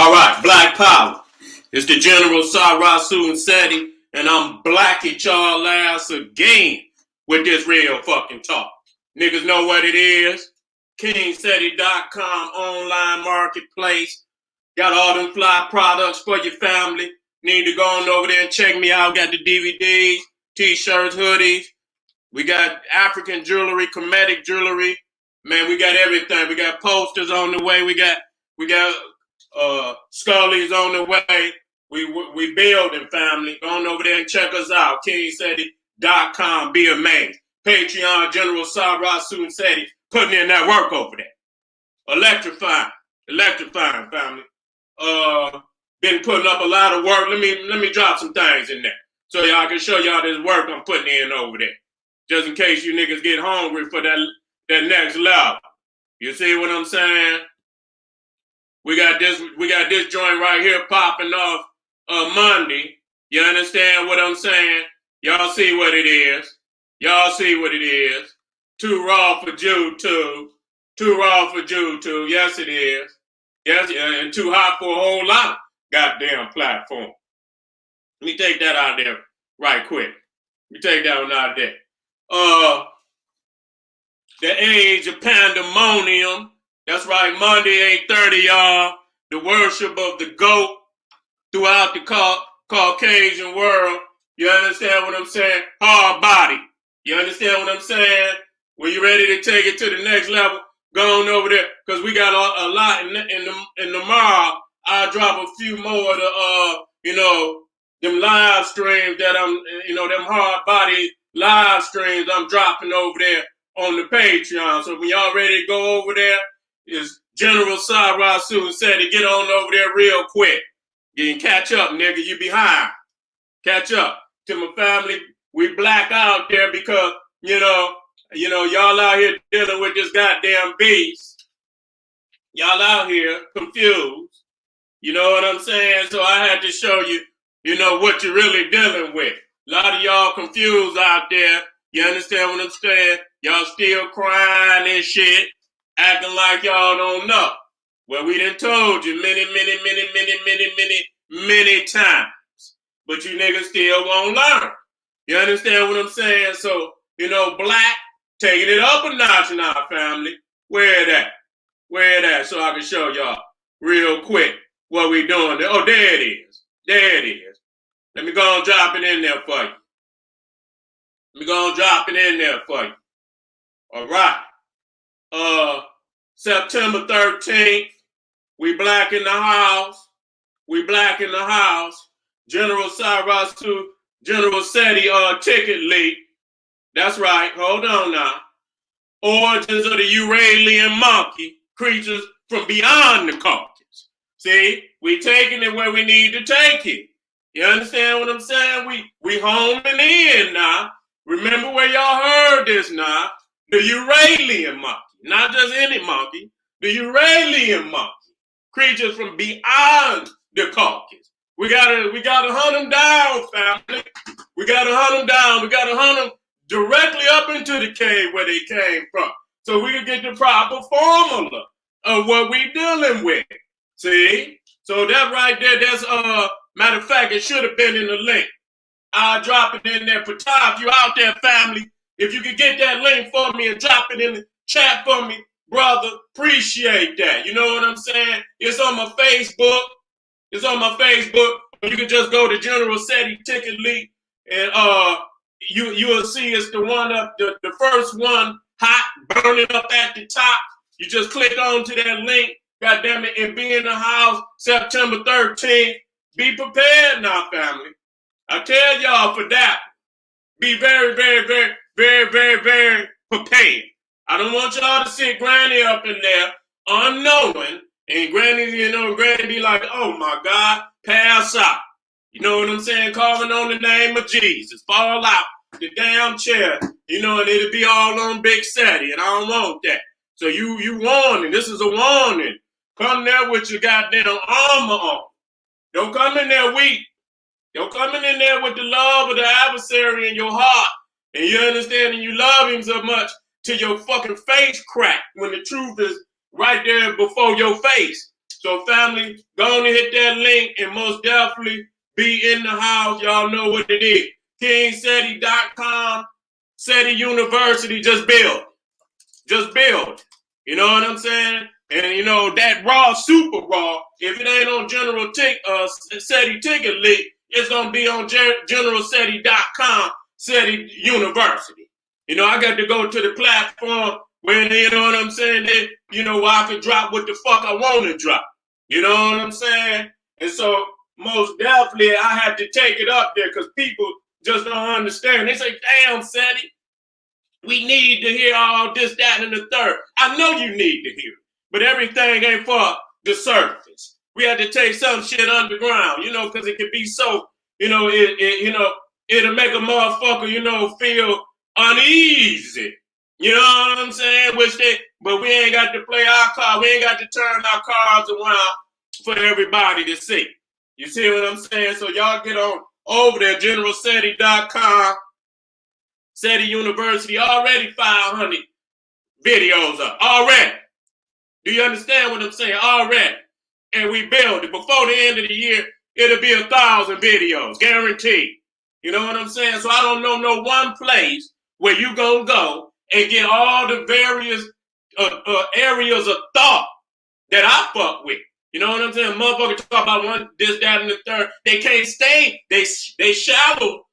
All right, Black Power. It's the General Serapis, Seti, and I'm black at y'all ass again with this real fucking talk. Niggas know what it is. KingSeti.com online marketplace. Got all them fly products for your family. Need to go on over there and check me out. Got the DVDs, t-shirts, hoodies. We got African jewelry, Kemetic jewelry. Man, we got everything. We got posters on the way. We got Scully's on the way. We building, family. Go on over there and check us out. KingSeti.com. Be amazed. Patreon, General Serapis, Seti, putting in that work over there. Electrifying, family. Been putting up a lot of work. Let me drop some things in there so y'all can show y'all this work I'm putting in over there. Just in case you niggas get hungry for that next level. You see what I'm saying? We got this joint right here popping off Monday. You understand what I'm saying? Y'all see what it is. Y'all see what it is. Too raw for YouTube. Too raw for YouTube. Yes, it is. Yes, and too hot for a whole lot of goddamn platform. Let me take that out there right quick. Let me take that one out there. The age of pandemonium. That's right, Monday, 8:30, y'all. The worship of the GOAT throughout the Caucasian world. You understand what I'm saying? Hard body. You understand what I'm saying? When you're ready to take it to the next level, go on over there. Because we got a lot in the mob. I'll drop a few more of the, them live streams that them hard body live streams I'm dropping over there on the Patreon. So when y'all ready to go over there, is General Serapis Seti, get on over there real quick. You can catch up, nigga. You behind. Catch up. To my family, we black out there because, y'all out here dealing with this goddamn beast. Y'all out here confused. You know what I'm saying? So I had to show you, what you're really dealing with. A lot of y'all confused out there. You understand what I'm saying? Y'all still crying and shit, acting like y'all don't know. Well, we done told you many times. But you niggas still won't learn. You understand what I'm saying? So, black, taking it up a notch in our family. Where that? So I can show y'all real quick what we doing. Oh, there it is. Let me go and drop it in there for you. All right. September 13th, we black in the house. General Serapis, General Seti ticket leak. That's right. Hold on now. Origins of the Euralian monkey, creatures from beyond the Caucasus. See, we taking it where we need to take it. You understand what I'm saying? We homing in now. Remember where y'all heard this now. The Euralian monkey. Not just any monkey. The Euralian monkey. Creatures from beyond the Caucasus. We gotta hunt them down, family. We gotta hunt them down. We gotta hunt them directly up into the cave where they came from. So we can get the proper formula of what we dealing with. See? So that right there, that's matter of fact, it should have been in the link. I'll drop it in there. Patah, if you out there, family, if you could get that link for me and drop it in the chat for me, brother, appreciate that. You know what I'm saying? It's on my Facebook. You can just go to General Seti Ticket Leak and you will see it's the one up, the first one hot, burning up at the top. You just click on to that link, goddamn it, and be in the house September 13th. Be prepared now, family. I tell y'all for that. Be very, very, very, very, very, very prepared. I don't want y'all to sit Granny up in there unknowing, and Granny be like, oh my God, pass out. You know what I'm saying? Calling on the name of Jesus. Fall out the damn chair. And it'll be all on Big Seti, and I don't want that. So you warning. This is a warning. Come there with your goddamn armor on. Don't come in there weak. Don't come in there with the love of the adversary in your heart. And you understand and you love him so much till your fucking face crack when the truth is right there before your face. So family, go on and hit that link and most definitely be in the house. Y'all know what it is. KingSeti.com, Seti University, just build. Just build. You know what I'm saying? And you know, that raw, super raw, if it ain't on Seti ticket link, it's gonna be on generalseti.com, Seti University. You know, I got to go to the platform where, you know what I'm saying, that, you know, where I can drop what the fuck I want to drop. You know what I'm saying? And so, most definitely, I had to take it up there because people just don't understand. They say, damn, Seti, we need to hear all this, that, and the third. I know you need to hear it, but everything ain't for the surface. We had to take some shit underground, you know, because it can be so, you know, it'll make a motherfucker, you know, feel uneasy. You know what I'm saying? But we ain't got to play our card. We ain't got to turn our cards around for everybody to see. You see what I'm saying? So y'all get on over there, generalseti.com. Seti University, already 500 videos up. Already. Do you understand what I'm saying? Already. And we build it. Before the end of the year, it'll be 1,000 videos. Guaranteed. You know what I'm saying? So I don't know no one place where you gonna go and get all the various areas of thought that I fuck with. You know what I'm saying? Motherfuckers talk about one, this, that, and the third. They can't stay. They shallow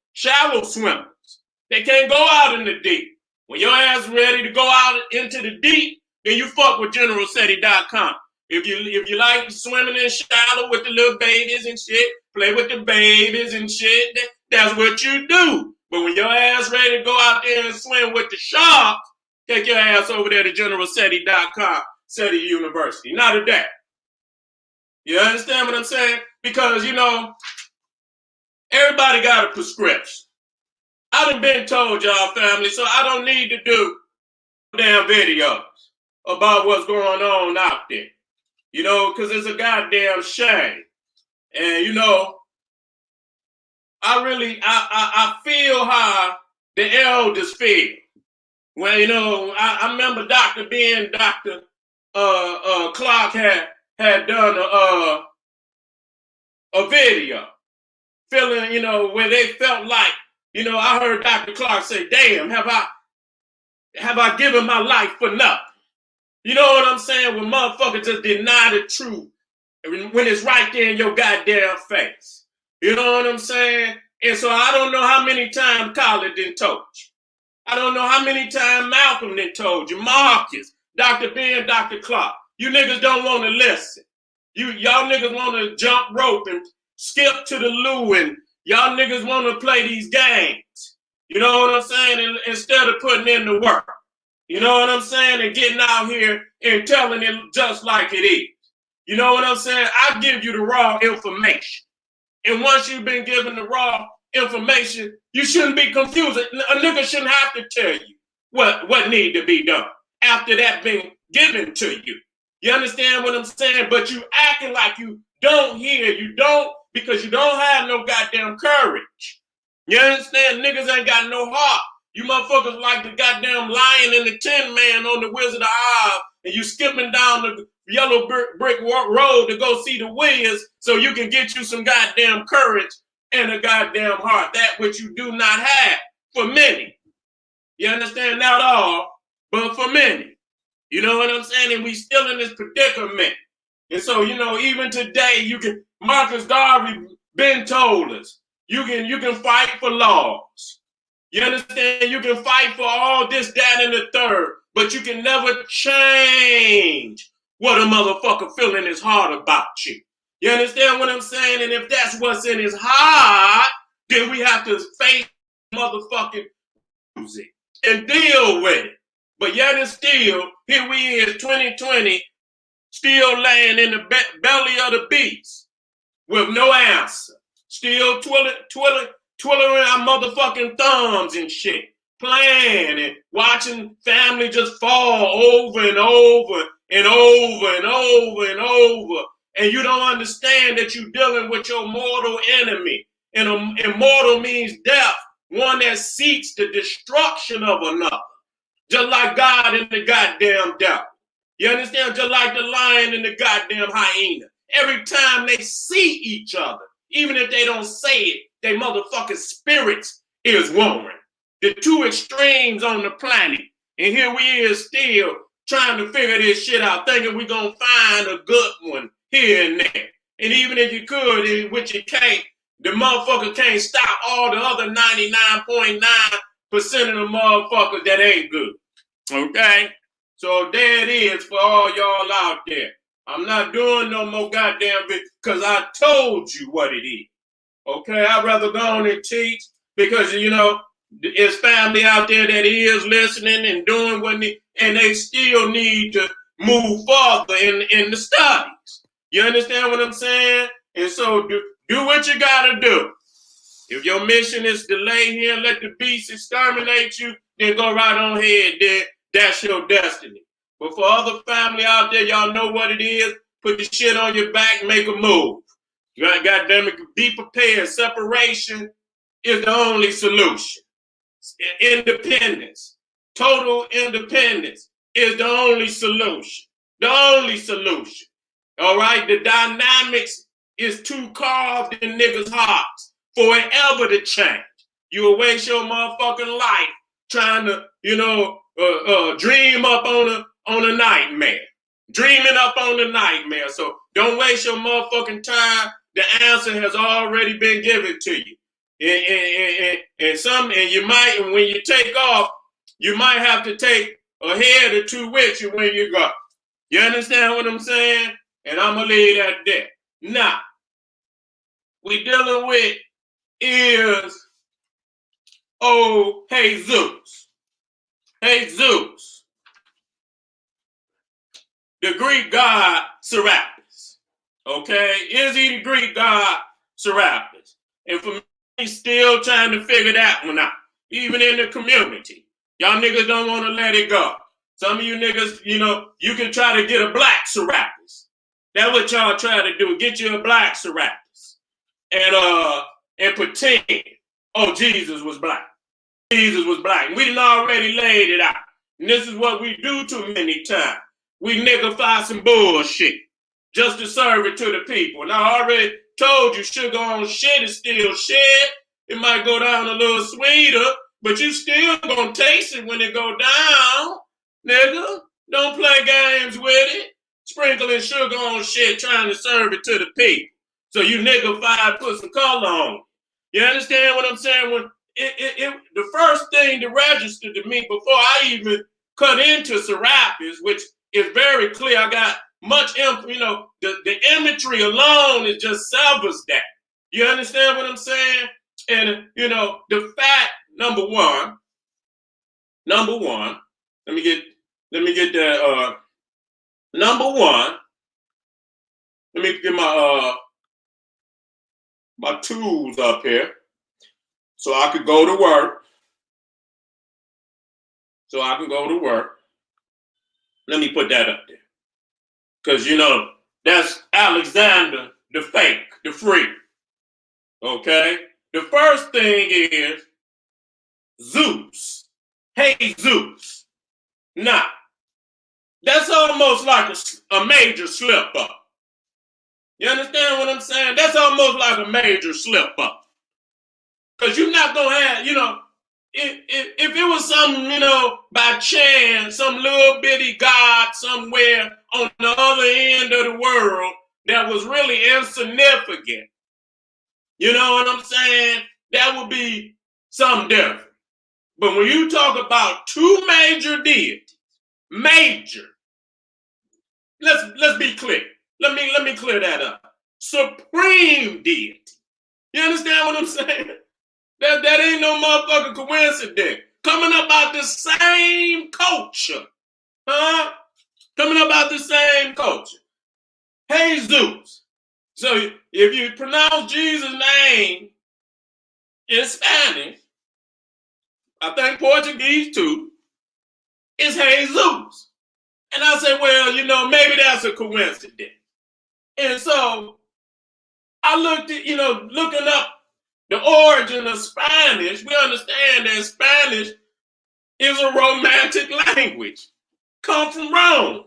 swimmers. They can't go out in the deep. When your ass ready to go out into the deep, then you fuck with generalseti.com. If you like swimming in shallow with the little babies and shit, play with the babies and shit, that's what you do. But when your ass ready to go out there and swim with the sharks, take your ass over there to generalseti.com, Seti University. Not a day. You understand what I'm saying? Because, you know, everybody got a prescription. I done been told y'all, family, so I don't need to do damn videos about what's going on out there. You know, because it's a goddamn shame. And, you know, I feel how the elders feel. Well, you know, I remember Dr. Clark had done a video feeling, you know, where they felt like, you know, I heard Dr. Clark say, damn, have I given my life for nothing? You know what I'm saying? When motherfuckers just deny the truth when it's right there in your goddamn face. You know what I'm saying? And so I don't know how many times Colin done told you. I don't know how many times Malcolm done told you. Marcus, Dr. Ben, Dr. Clark. You niggas don't want to listen. Y'all niggas want to jump rope and skip to the loo, and y'all niggas want to play these games. You know what I'm saying? Instead of putting in the work. You know what I'm saying? And getting out here and telling it just like it is. You know what I'm saying? I give you the raw information. And once you've been given the raw information, you shouldn't be confused. A nigga shouldn't have to tell you what need to be done after that being given to you. You understand what I'm saying? But you acting like you don't hear. You don't, because you don't have no goddamn courage. You understand? Niggas ain't got no heart. You motherfuckers like the goddamn lion and the Tin Man on the Wizard of Oz, and you skipping down the yellow brick road to go see the Wiz so you can get you some goddamn courage and a goddamn heart, that which you do not have for many. You understand? Not all, but for many. You know what I'm saying? And we still in this predicament. And so, you know, even today, Marcus Garvey been told us, you can fight for laws. You understand? You can fight for all this, that, and the third, but you can never change what a motherfucker feel in his heart about you. You understand what I'm saying? And if that's what's in his heart, then we have to face motherfucking music and deal with it. But yet and still, here we is, 2020, still laying in the belly of the beast with no answer. Still twiddling our motherfucking thumbs and shit. Playing and watching family just fall over and over and over and over and over. And you don't understand that you're dealing with your mortal enemy. And immortal means death, one that seeks the destruction of another. Just like God and the goddamn devil. You understand? Just like the lion and the goddamn hyena. Every time they see each other, even if they don't say it, their motherfucking spirits is warring. The two extremes on the planet. And here we is still trying to figure this shit out, thinking we're going to find a good one here and there. And even if you could, which you can't, the motherfucker can't stop all the other 99.9% of the motherfuckers that ain't good. Okay? So there it is for all y'all out there. I'm not doing no more goddamn video because I told you what it is. Okay? I'd rather go on and teach because, you know, there's family out there that is listening and doing what and they still need to move further in the studies. You understand what I'm saying? And so do what you gotta do. If your mission is to lay here and let the beast exterminate you, then go right on ahead there. That's your destiny. But for other family out there, y'all know what it is. Put the shit on your back, make a move. God damn it, be prepared. Separation is the only solution. Independence, total independence is the only solution. The only solution. All right? The dynamics is too carved in niggas' hearts for it ever to change. You will waste your motherfucking life trying to, dream up on a nightmare. Dreaming up on the nightmare. So don't waste your motherfucking time. The answer has already been given to you. And you might, when you take off, you might have to take a head or two with you when you go. You understand what I'm saying? And I'm gonna leave that there. Now, we dealing with is Jesus. Jesus. The Greek god Serapis. Okay? Is he the Greek god Serapis? And for me, he's still trying to figure that one out. Even in the community. Y'all niggas don't want to let it go. Some of you niggas, you can try to get a black Serapis. That's what y'all try to do. Get you a black Serapis. And pretend, Jesus was black. Jesus was black. We done already laid it out. And this is what we do too many times. We niggify some bullshit just to serve it to the people. And I already told you sugar on shit is still shit. It might go down a little sweeter, but you still gonna taste it when it go down, nigga. Don't play games with it. Sprinkling sugar on shit trying to serve it to the people. So you niggify, put some color on it. You understand what I'm saying? When the first thing to register to me before I even cut into Serapis, which is very clear, I got much, the imagery alone is just severs that. You understand what I'm saying? And, the fact, number one, let me get that, number one, let me get my tools up here so I could go to work. Let me put that up there. Because, that's Alexander the fake, the freak. Okay? The first thing is Zeus. Hey, Zeus. Now, that's almost like a major slip up. You understand what I'm saying? That's almost like a major slip up. Because you're not going to have, if it was some, by chance, some little bitty god somewhere on the other end of the world that was really insignificant, you know what I'm saying? That would be something different. But when you talk about two major deities, let's be clear. Let me clear that up. Supreme deity. You understand what I'm saying? That ain't no motherfucking coincidence. Coming up out the same culture. Huh? Coming up out the same culture. Jesus. So if you pronounce Jesus' name in Spanish, I think Portuguese too, it's Jesus. And I say, well, maybe that's a coincidence. And so I looked at, looking up the origin of Spanish, we understand that Spanish is a romantic language. Come from Rome.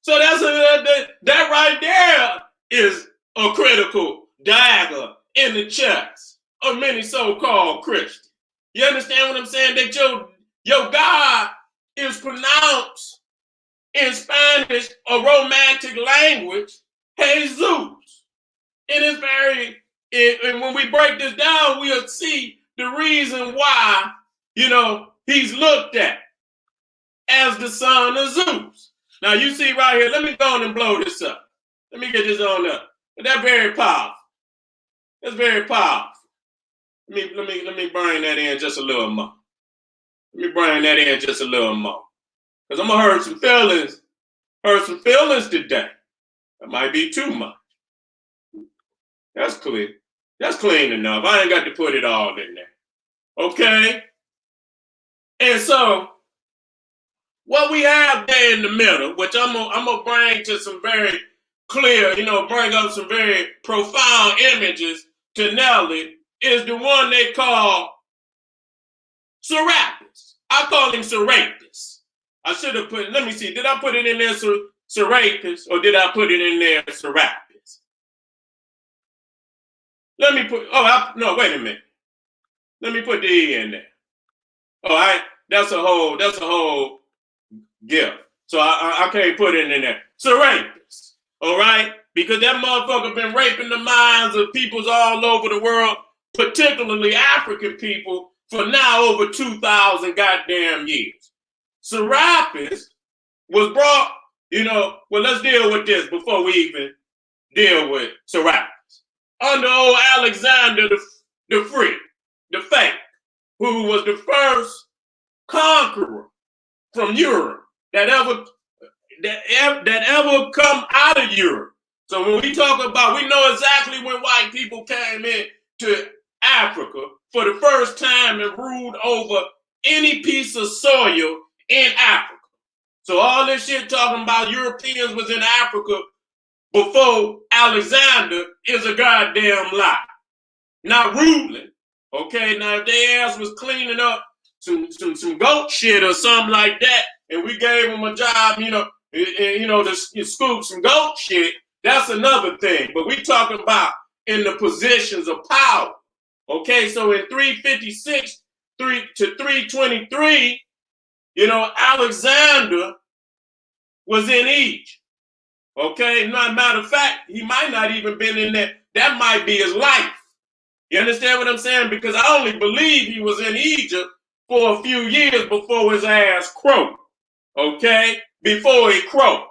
So that right there is a critical dagger in the chest of many so-called Christians. You understand what I'm saying? That your God is pronounced in Spanish, a romantic language, Jesus. It is and when we break this down, we'll see the reason why, he's looked at as the son of Zeus. Now you see right here, let me go on and blow this up. Let me get this on up. But that's very powerful. That's very powerful. Let me bring that in just a little more. Let me bring that in just a little more. Because I'm gonna hurt some feelings today. That might be too much. That's clear. That's clean enough. I ain't got to put it all in there. Okay? And so what we have there in the middle, which I'm gonna bring to some very clear, bring up some very profound images to Nelly, is the one they call Serapis. I call him Serapis. I should have let me see, did I put it in there Serapis or did I put it in there Serapis? Let me put, no, wait a minute. Let me put the E in there. That's a whole gift. So I can't put it in there. Serapis, all right? Because that motherfucker been raping the minds of peoples all over the world, particularly African people, for now over 2,000 goddamn years. Serapis was brought, well, let's deal with this before we even deal with Serapis. Under old Alexander the Free, the fake, who was the first conqueror from Europe that ever come out of Europe. So when we talk about, we know exactly when white people came in to Africa for the first time and ruled over any piece of soil in Africa. So all this shit talking about Europeans was in Africa before Alexander is a goddamn lie. Not ruling. Okay, now if their ass was cleaning up some goat shit or something like that, and we gave them a job, to scoop some goat shit, that's another thing. But we talking about in the positions of power. Okay, so in 356 to 323, Alexander was in Egypt. Okay, matter of fact, he might not even been in there. That might be his life. You understand what I'm saying? Because I only believe he was in Egypt for a few years before his ass croaked. Okay? Before he croaked.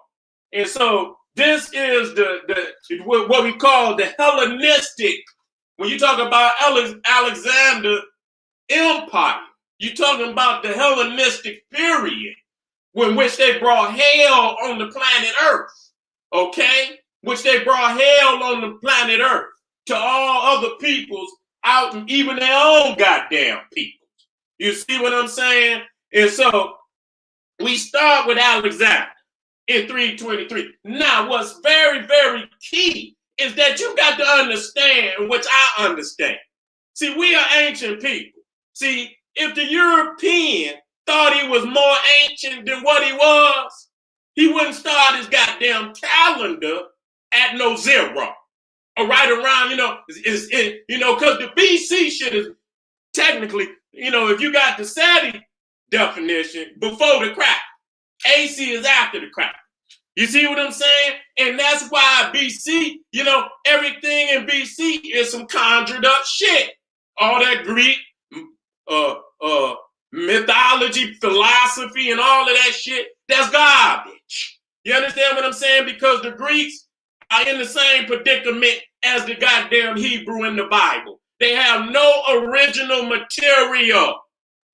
And so this is what we call the Hellenistic. When you talk about Alexander Empire, you're talking about the Hellenistic period in which they brought hell on the planet Earth. Okay? Which they brought hell on the planet Earth to all other peoples out, and even their own goddamn peoples. You see what I'm saying? And so we start with Alexander in 323. Now, what's very, very key is that you got to understand, which I understand. See, we are ancient people. See, if the European thought he was more ancient than what he was, he wouldn't start his goddamn calendar at no zero. Or right around, because the BC shit is technically, if you got the Seti definition, before the crack. AC is after the crack. You see what I'm saying? And that's why BC, everything in BC is some conjured up shit. All that Greek, mythology, philosophy, and all of that shit, that's garbage. You understand what I'm saying? Because the Greeks are in the same predicament as the goddamn Hebrew in the Bible. They have no original material.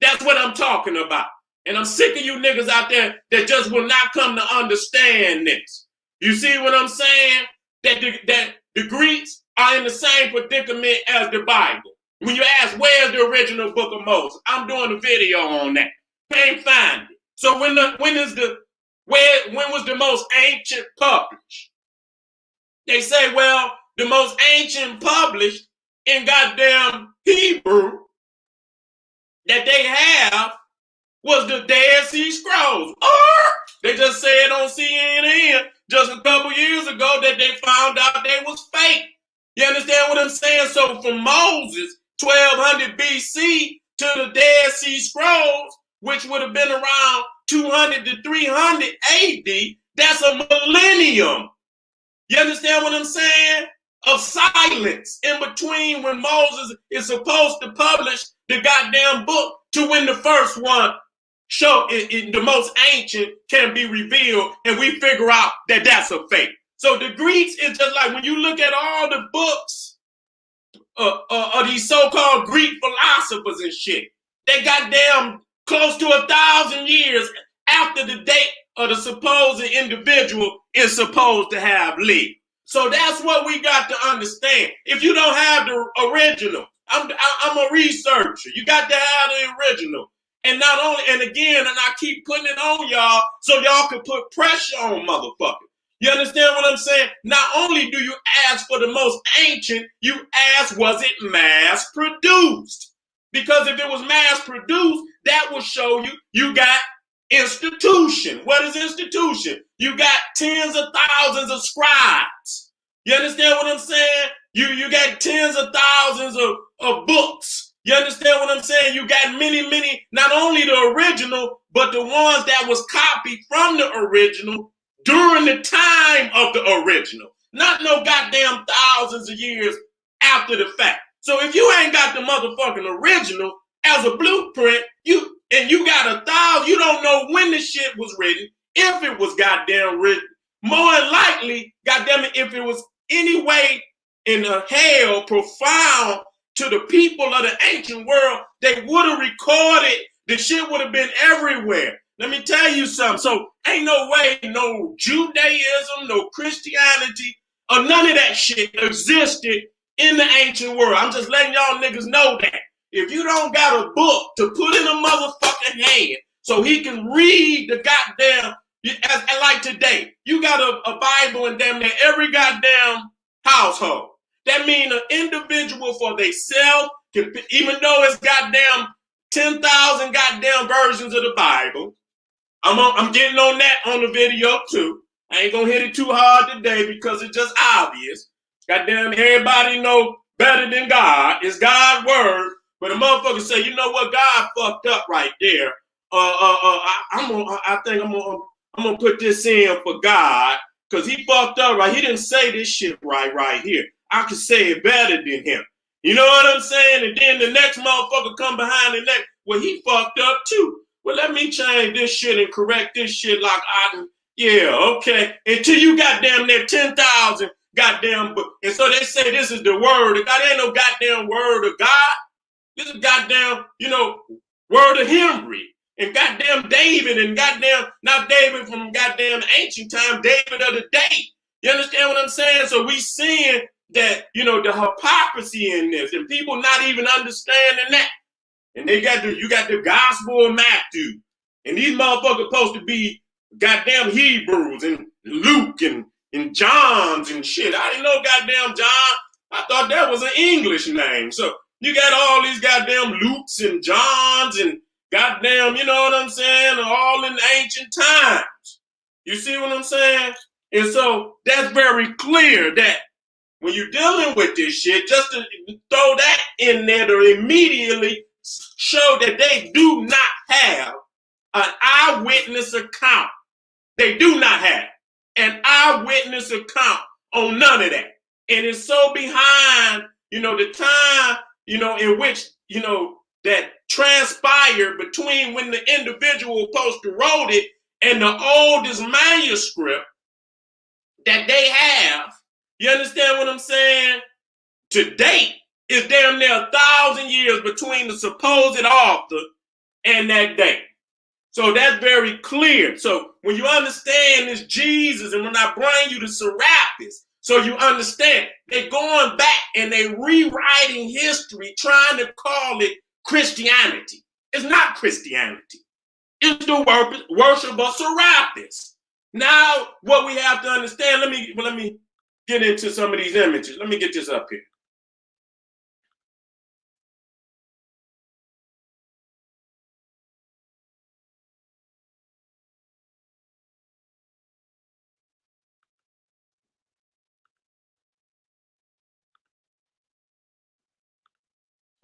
That's what I'm talking about. And I'm sick of you niggas out there that just will not come to understand this. You see what I'm saying? That the Greeks are in the same predicament as the Bible. When you ask, where's the original book of Moses? I'm doing a video on that. Can't find it. So when was the most ancient published? They say, well, the most ancient published in goddamn Hebrew that they have was the Dead Sea Scrolls. Or they just say it on CNN just a couple years ago that they found out they was fake. You understand what I'm saying? So from Moses, 1200 BC to the Dead Sea Scrolls, which would have been around 200 to 300 AD, that's a millennium. You understand what I'm saying? Of silence in between when Moses is supposed to publish the goddamn book to when the first one show the most ancient can be revealed, and we figure out that that's a fake. So the Greeks is just like when you look at all the books of these so-called Greek philosophers and shit, they goddamn close to 1,000 years after the date of the supposed individual is supposed to have lived. So that's what we got to understand. If you don't have the original, I'm a researcher. You got to have the original. And not only, and again, and I keep putting it on y'all so y'all can put pressure on motherfuckers. You understand what I'm saying? Not only do you ask for the most ancient, you ask, was it mass produced? Because if it was mass produced, that will show you got institution. What is institution? You got tens of thousands of scribes. You understand what I'm saying? You got tens of thousands of books. You understand what I'm saying? You got many, not only the original, but the ones that was copied from the original during the time of the original. Not no goddamn thousands of years after the fact. So if you ain't got the motherfucking original as a blueprint, you got 1,000, you don't know when the shit was written, if it was goddamn written. More than likely, goddamn it, if it was any way in a hell profound to the people of the ancient world, they would have recorded, the shit would have been everywhere. Let me tell you something. So ain't no way no Judaism, no Christianity, or none of that shit existed in the ancient world. I'm just letting y'all niggas know that. If you don't got a book to put in a motherfucking hand so he can read the goddamn, as like today, you got a Bible in damn near every goddamn household. That means an individual for themselves, even though it's goddamn 10,000 goddamn versions of the Bible. I'm getting on that on the video too. I ain't gonna hit it too hard today because it's just obvious. Goddamn, everybody know better than God. It's God's word. But a motherfucker say, you know what, God fucked up right there. I think I'm gonna put this in for God because he fucked up right. He didn't say this shit right here. I could say it better than him. You know what I'm saying? And then the next motherfucker come behind the next. Well, he fucked up too. Well, let me change this shit and correct this shit like yeah, okay. Until you got damn near 10,000 goddamn book. And so they say this is the word of God. There ain't no goddamn word of God. This is goddamn, word of Henry. And goddamn David and goddamn, not David from goddamn ancient time, David of the day. You understand what I'm saying? So we seeing that, the hypocrisy in this and people not even understanding that. And you got the gospel of Matthew. And these motherfuckers supposed to be goddamn Hebrews and Luke and John's and shit. I didn't know goddamn John. I thought that was an English name. So you got all these goddamn Lukes and Johns and goddamn, you know what I'm saying, all in ancient times. You see what I'm saying? And so that's very clear that when you're dealing with this shit, just to throw that in there to immediately show that they do not have an eyewitness account. They do not have an eyewitness account on none of that. And it's so behind, the time, in which, that transpired between when the individual poster wrote it and the oldest manuscript that they have. You understand what I'm saying? To date, is damn near 1,000 years between the supposed author and that date. So that's very clear. So when you understand this Jesus, and when I bring you to Serapis, so you understand, they're going back and they're rewriting history, trying to call it Christianity. It's not Christianity. It's the worship of Serapis. Now, what we have to understand, let me get into some of these images. Let me get this up here.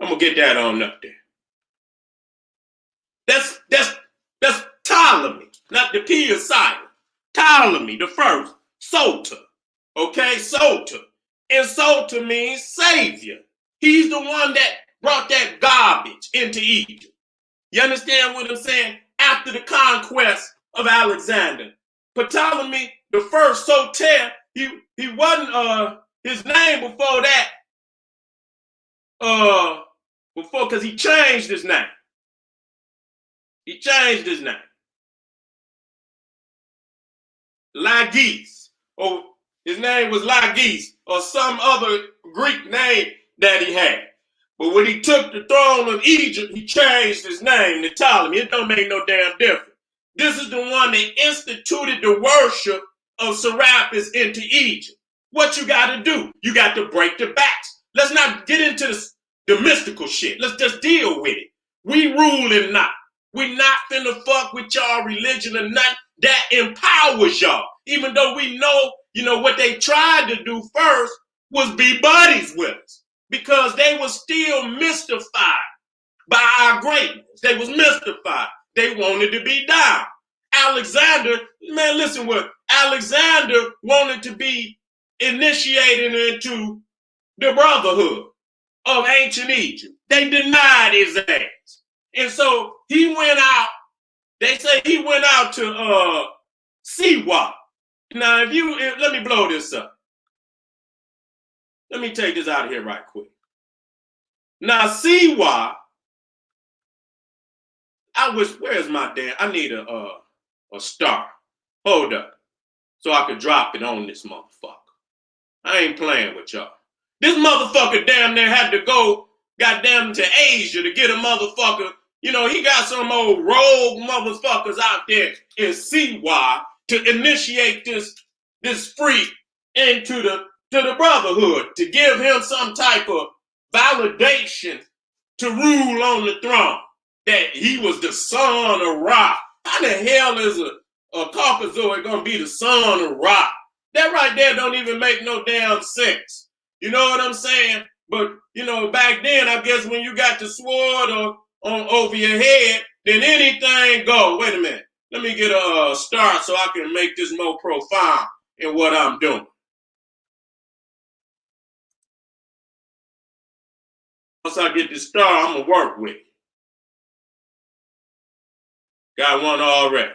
I'm gonna get that on up there. That's Ptolemy, not the P of silent. Ptolemy, the first. Sota. Okay, Sota. And Sota means savior. He's the one that brought that garbage into Egypt. You understand what I'm saying? After the conquest of Alexander. Ptolemy, the first Soter, he wasn't his name before that. Because he changed his name. He changed his name. Lagis. Or his name was Lagis, or some other Greek name that he had. But when he took the throne of Egypt, he changed his name to Ptolemy. It don't make no damn difference. This is the one that instituted the worship of Serapis into Egypt. What you got to do? You got to break the backs. Let's not get into the mystical shit. Let's just deal with it. We ruling not. We not finna fuck with y'all religion or nothing that empowers y'all. Even though we know, what they tried to do first was be buddies with us. Because they were still mystified by our greatness. They was mystified. They wanted to be down. Alexander, man, listen what Alexander wanted to be initiated into the brotherhood of ancient Egypt. They denied his ass. And so he went out, they say he went out to Siwa. Now, let me blow this up. Let me take this out of here right quick. Now, Siwa, where's my damn, I need a star. Hold up. So I could drop it on this motherfucker. I ain't playing with y'all. This motherfucker damn near had to go goddamn to Asia to get a motherfucker. He got some old rogue motherfuckers out there in Siwa to initiate this freak into the brotherhood, to give him some type of validation to rule on the throne, that he was the son of Ra. How the hell is a Caucasoid gonna be the son of Ra? That right there don't even make no damn sense. You know what I'm saying? But back then, I guess when you got the sword over your head, then anything go. Wait a minute. Let me get a start so I can make this more profound in what I'm doing. Once I get this star, I'm gonna work with it. Got one already.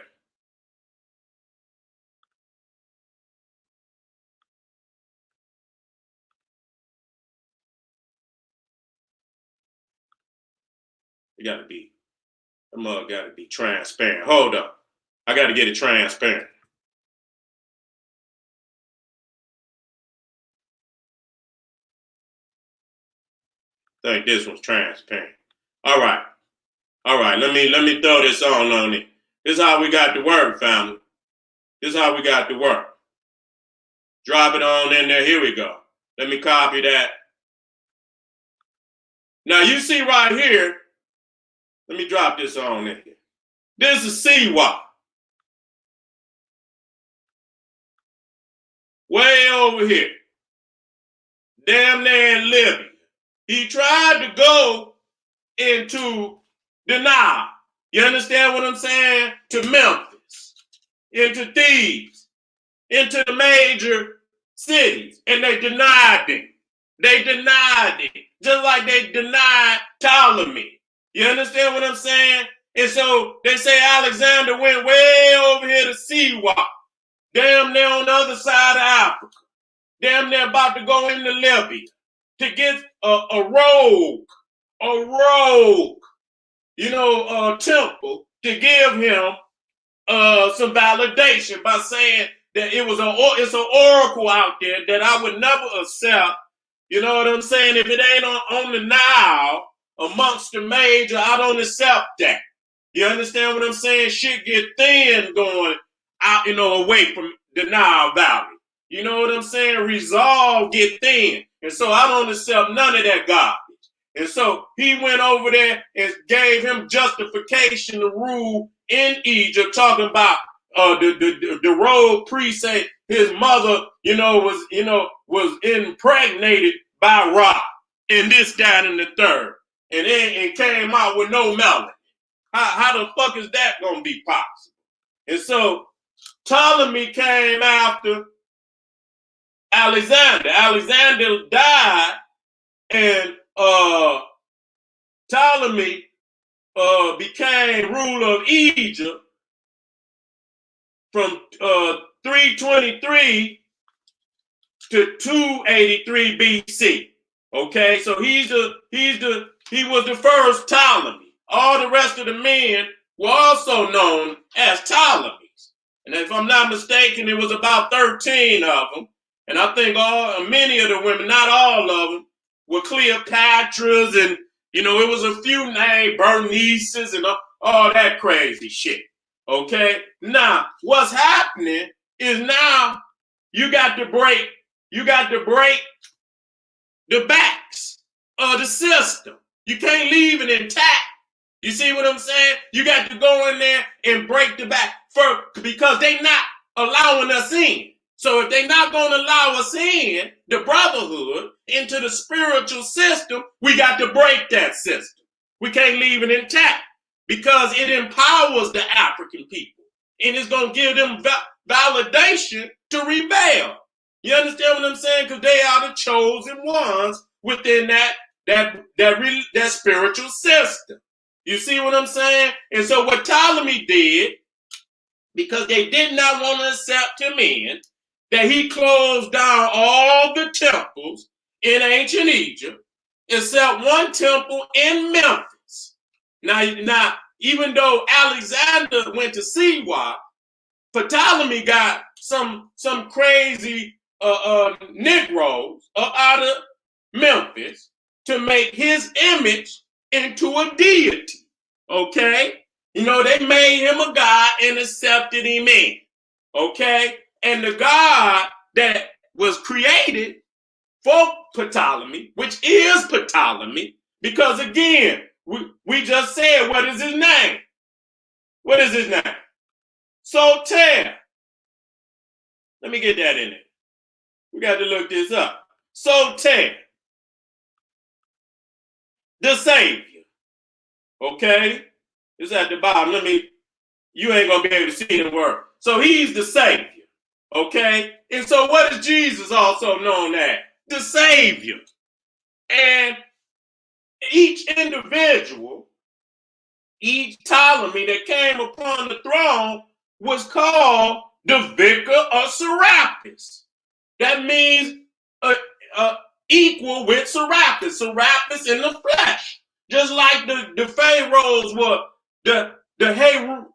It gotta be. The mug gotta be transparent. Hold up. I gotta get it transparent. I think this one's transparent. All right. Let me throw this on it. This is how we got to work, family. This is how we got to work. Drop it on in there. Here we go. Let me copy that. Now you see right here. Let me drop this on in here. This is Siwa. Way over here. Damn near in Libya. He tried to go into the Nile. You understand what I'm saying? To Memphis, into Thebes, into the major cities. And they denied it. They denied it. Just like they denied Ptolemy. You understand what I'm saying? And so they say Alexander went way over here to Siwa. Damn near on the other side of Africa. Damn near about to go into Libya to get a rogue, temple to give him some validation by saying that it's an oracle out there that I would never accept. You know what I'm saying? If it ain't on the Nile amongst the major, I don't accept that. You understand what I'm saying? Shit get thin going out, away from the Nile Valley. You know what I'm saying? Resolve get thin. And so I don't accept none of that garbage. And so he went over there and gave him justification to rule in Egypt, talking about the royal priest say his mother, was impregnated by Ra, and this, that, and the third. and then came out with no melanin. How the fuck is that gonna be possible? And so Ptolemy came after Alexander. Alexander died, and Ptolemy became ruler of Egypt from 323 to 283 BC. Okay, so he was the first Ptolemy. All the rest of the men were also known as Ptolemies. And if I'm not mistaken, it was about 13 of them. And I think many of the women, not all of them, were Cleopatras, and it was a few named Bernices and all that crazy shit. Okay, now what's happening is now you got to break the backs of the system. You can't leave it intact. You see what I'm saying? You got to go in there and break the back because they're not allowing us in. So if they're not going to allow us in, the brotherhood, into the spiritual system, we got to break that system. We can't leave it intact because it empowers the African people. And it's going to give them validation to rebel. You understand what I'm saying? Because they are the chosen ones within that spiritual system. You see what I'm saying? And so what Ptolemy did, because they did not want to accept him in, that he closed down all the temples in ancient Egypt, except one temple in Memphis. Now, even though Alexander went to see why, Ptolemy got some crazy Negroes up out of Memphis to make his image into a deity. Okay? They made him a god and accepted him in. Okay? And the god that was created for Ptolemy, which is Ptolemy, because again, we just said, what is his name? What is his name? Suten. Let me get that in it. We got to look this up. Suten, the Savior. Okay? It's at the bottom. You ain't going to be able to see the word. So he's the Savior. Okay? And so what is Jesus also known as? The Savior. And each individual, each Ptolemy that came upon the throne was called the Vicar of Serapis. That means equal with Serapis. Serapis in the flesh. Just like the pharaohs were the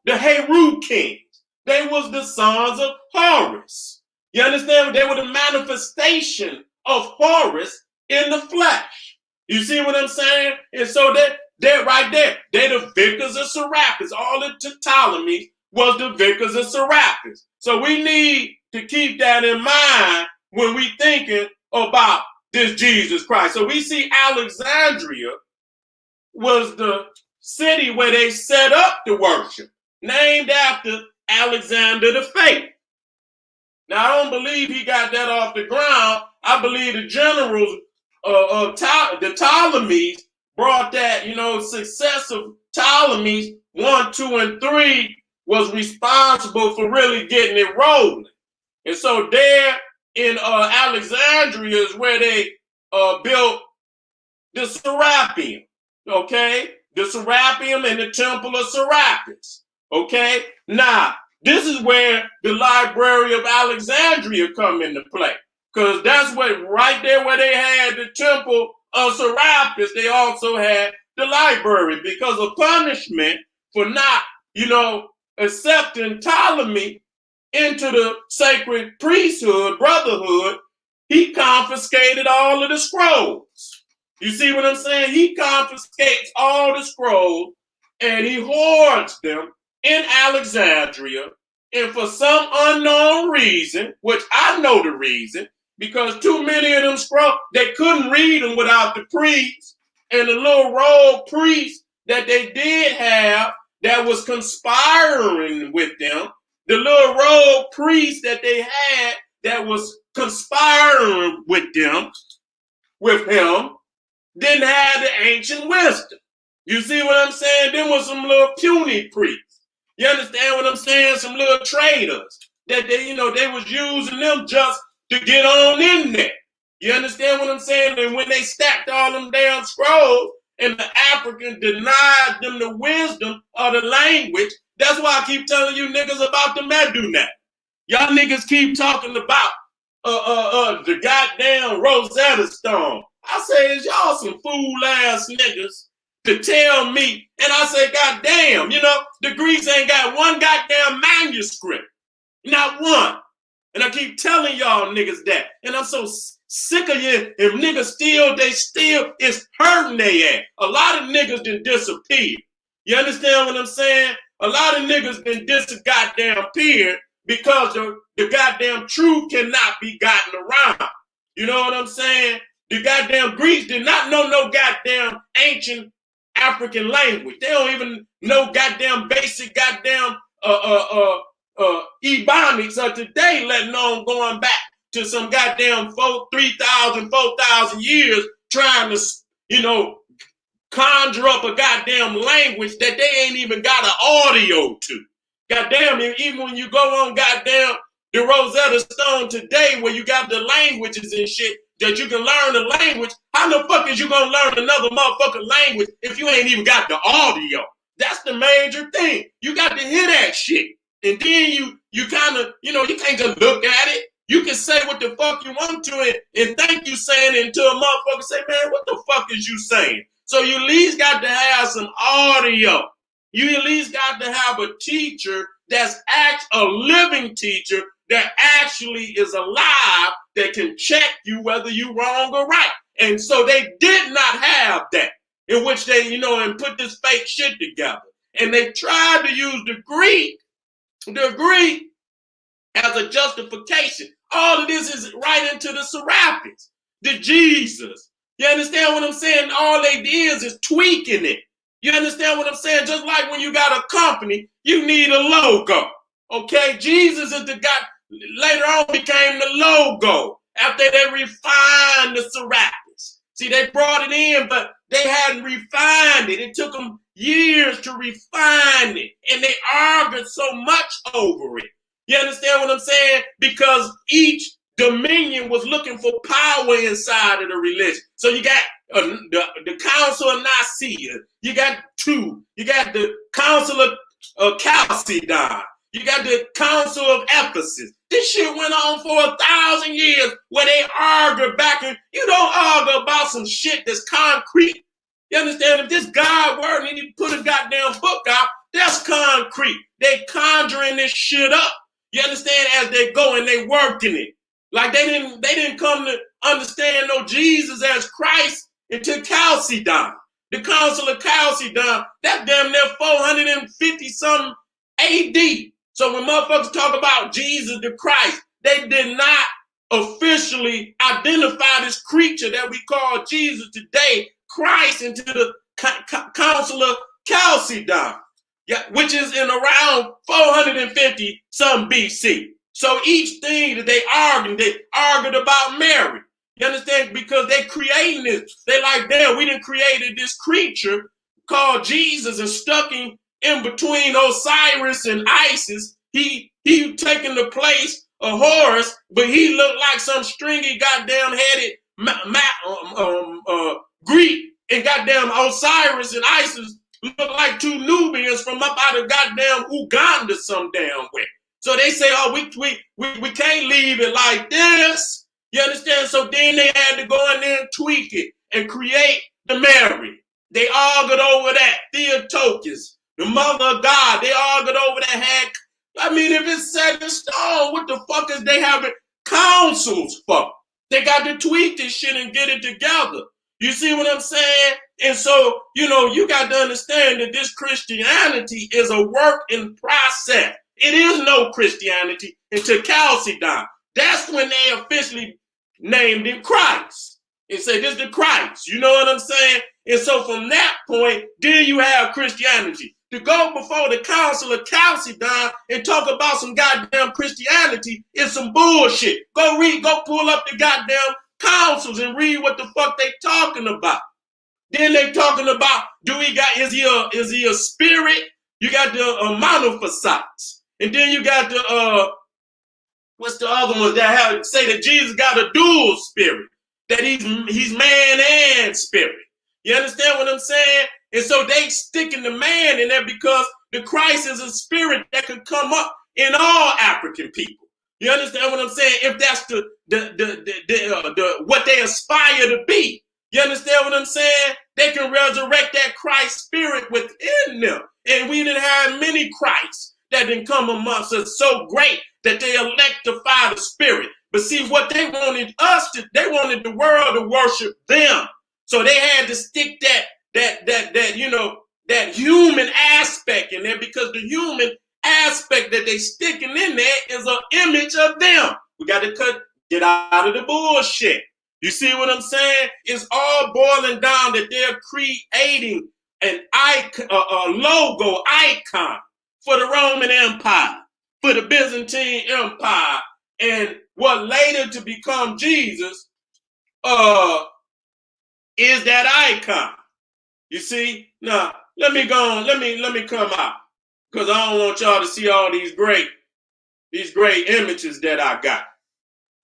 Heru kings. They was the sons of Horus. You understand? They were the manifestation of Horus in the flesh. You see what I'm saying? And so they're right there. They're the vicars of Serapis. All the Ptolemies was the vicars of Serapis. So we need to keep that in mind when we thinking about this Jesus Christ. So we see Alexandria was the city where they set up the worship, named after Alexander the Faithful. Now, I don't believe he got that off the ground. I believe the generals of the Ptolemies brought that, success of Ptolemies 1, 2, and 3 was responsible for really getting it rolling. And so there in Alexandria is where they built the Serapeum, okay? The Serapeum and the Temple of Serapis, okay? Now, this is where the Library of Alexandria come into play, because that's right there where they had the Temple of Serapis, they also had the library, because of punishment for not, accepting Ptolemy into the sacred priesthood, brotherhood, he confiscated all of the scrolls. You see what I'm saying? He confiscates all the scrolls and he hoards them in Alexandria. And for some unknown reason, which I know the reason, because too many of them scrolls, they couldn't read them without the priests. And the little rogue priest that they did have that was conspiring with them, the little rogue priest that they had that was conspiring with them, with him, didn't have the ancient wisdom. You see what I'm saying? Them was some little puny priests. You understand what I'm saying? Some little traders that they was using them just to get on in there. You understand what I'm saying? And when they stacked all them damn scrolls and the African denied them the wisdom of the language, that's why I keep telling you niggas about the Medunet. Y'all niggas keep talking about the goddamn Rosetta Stone. I say, is y'all some fool ass niggas to tell me? And I say, goddamn, the Greeks ain't got one goddamn manuscript. Not one. And I keep telling y'all niggas that. And I'm so sick of you. If niggas it's hurting they ass. A lot of niggas done disappeared. You understand what I'm saying? A lot of niggas done goddamn appeared because the goddamn truth cannot be gotten around. You know what I'm saying? The goddamn Greeks did not know no goddamn ancient African language. They don't even know goddamn basic goddamn Ebonics of today, letting on going back to some goddamn 3,000, 4,000 years trying to, conjure up a goddamn language that they ain't even got an audio to. Goddamn, even when you go on goddamn the Rosetta Stone today where you got the languages and shit that you can learn the language, how the fuck is you gonna learn another motherfucking language if you ain't even got the audio? That's the major thing. You got to hear that shit. And then you kind of, you can't just look at it. You can say what the fuck you want to it and think you saying it until a motherfucker say, man, what the fuck is you saying? So you at least got to have some audio. You at least got to have a teacher that's a living teacher that actually is alive that can check you whether you wrong or right. And so they did not have that, in which they, and put this fake shit together. And they tried to use the Greek as a justification. All of this is right into the Serapis, the Jesus. You understand what I'm saying? All they did is tweaking it. You understand what I'm saying? Just like when you got a company, you need a logo. Okay? Jesus is the guy, later on became the logo after they refined the Serapis. See, they brought it in, but they hadn't refined it. It took them years to refine it. And they argued so much over it. You understand what I'm saying? Because each dominion was looking for power inside of the religion. So you got the Council of Nicaea. You got the Council of Chalcedon. You got the Council of Ephesus. This shit went on for 1,000 years where they argued back and you don't argue about some shit that's concrete. You understand? If this God word and he put a goddamn book out, that's concrete. They conjuring this shit up. You understand? As they go and they working it. Like they didn't come to understand no Jesus as Christ until Chalcedon. The Council of Chalcedon, that's damn near 450 something AD. So when motherfuckers talk about Jesus the Christ, they did not officially identify this creature that we call Jesus today, Christ, into the Council of Chalcedon, which is in around 450 some BC. So each thing that they argued about Mary. You understand? Because they creating this. They like, damn, we done created this creature called Jesus and stuck him in between Osiris and Isis. He taking the place of Horus, but he looked like some stringy goddamn headed Greek, and goddamn Osiris and Isis look like two Nubians from up out of goddamn Uganda some damn way. So they say, oh, we can't leave it like this. You understand? So then they had to go in there and tweak it and create the Mary. They argued over that. Theotokos, the mother of God, they argued over that. If it's set in stone, what the fuck is they having councils for? They got to tweak this shit and get it together. You see what I'm saying? And so, you got to understand that this Christianity is a work in process. It is no Christianity until Chalcedon. That's when they officially named him Christ and said, this is the Christ. You know what I'm saying? And so from that point, then you have Christianity. To go before the Council of Chalcedon and talk about some goddamn Christianity is some bullshit. Go pull up the goddamn councils and read what the fuck they talking about. Then they talking about, is he a spirit? You got the monophysites. And then you got the what's the other ones that have say that Jesus got a dual spirit, that he's man and spirit. You understand what I'm saying? And so they sticking the man in there because the Christ is a spirit that can come up in all African people. You understand what I'm saying? If that's the what they aspire to be. You understand what I'm saying? They can resurrect that Christ spirit within them. And we didn't have many Christs that didn't come amongst us so great that they electrify the spirit. But see, what they wanted they wanted the world to worship them. So they had to stick that human aspect in there, because the human aspect that they sticking in there is an image of them. We got to get out of the bullshit. You see what I'm saying? It's all boiling down that they're creating an icon, a logo icon for the Roman Empire, for the Byzantine Empire, and what later to become Jesus is that icon. You see? Now, let me go on. Let me come out, because I don't want y'all to see all these great images that I got.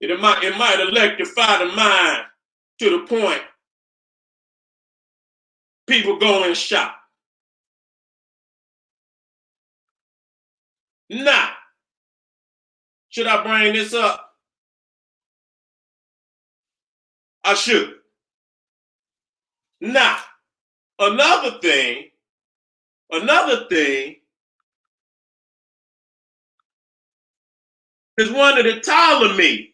It might electrify the mind to the point people go and shop. Now, should I bring this up? I should. Now, another thing is one of the Ptolemies.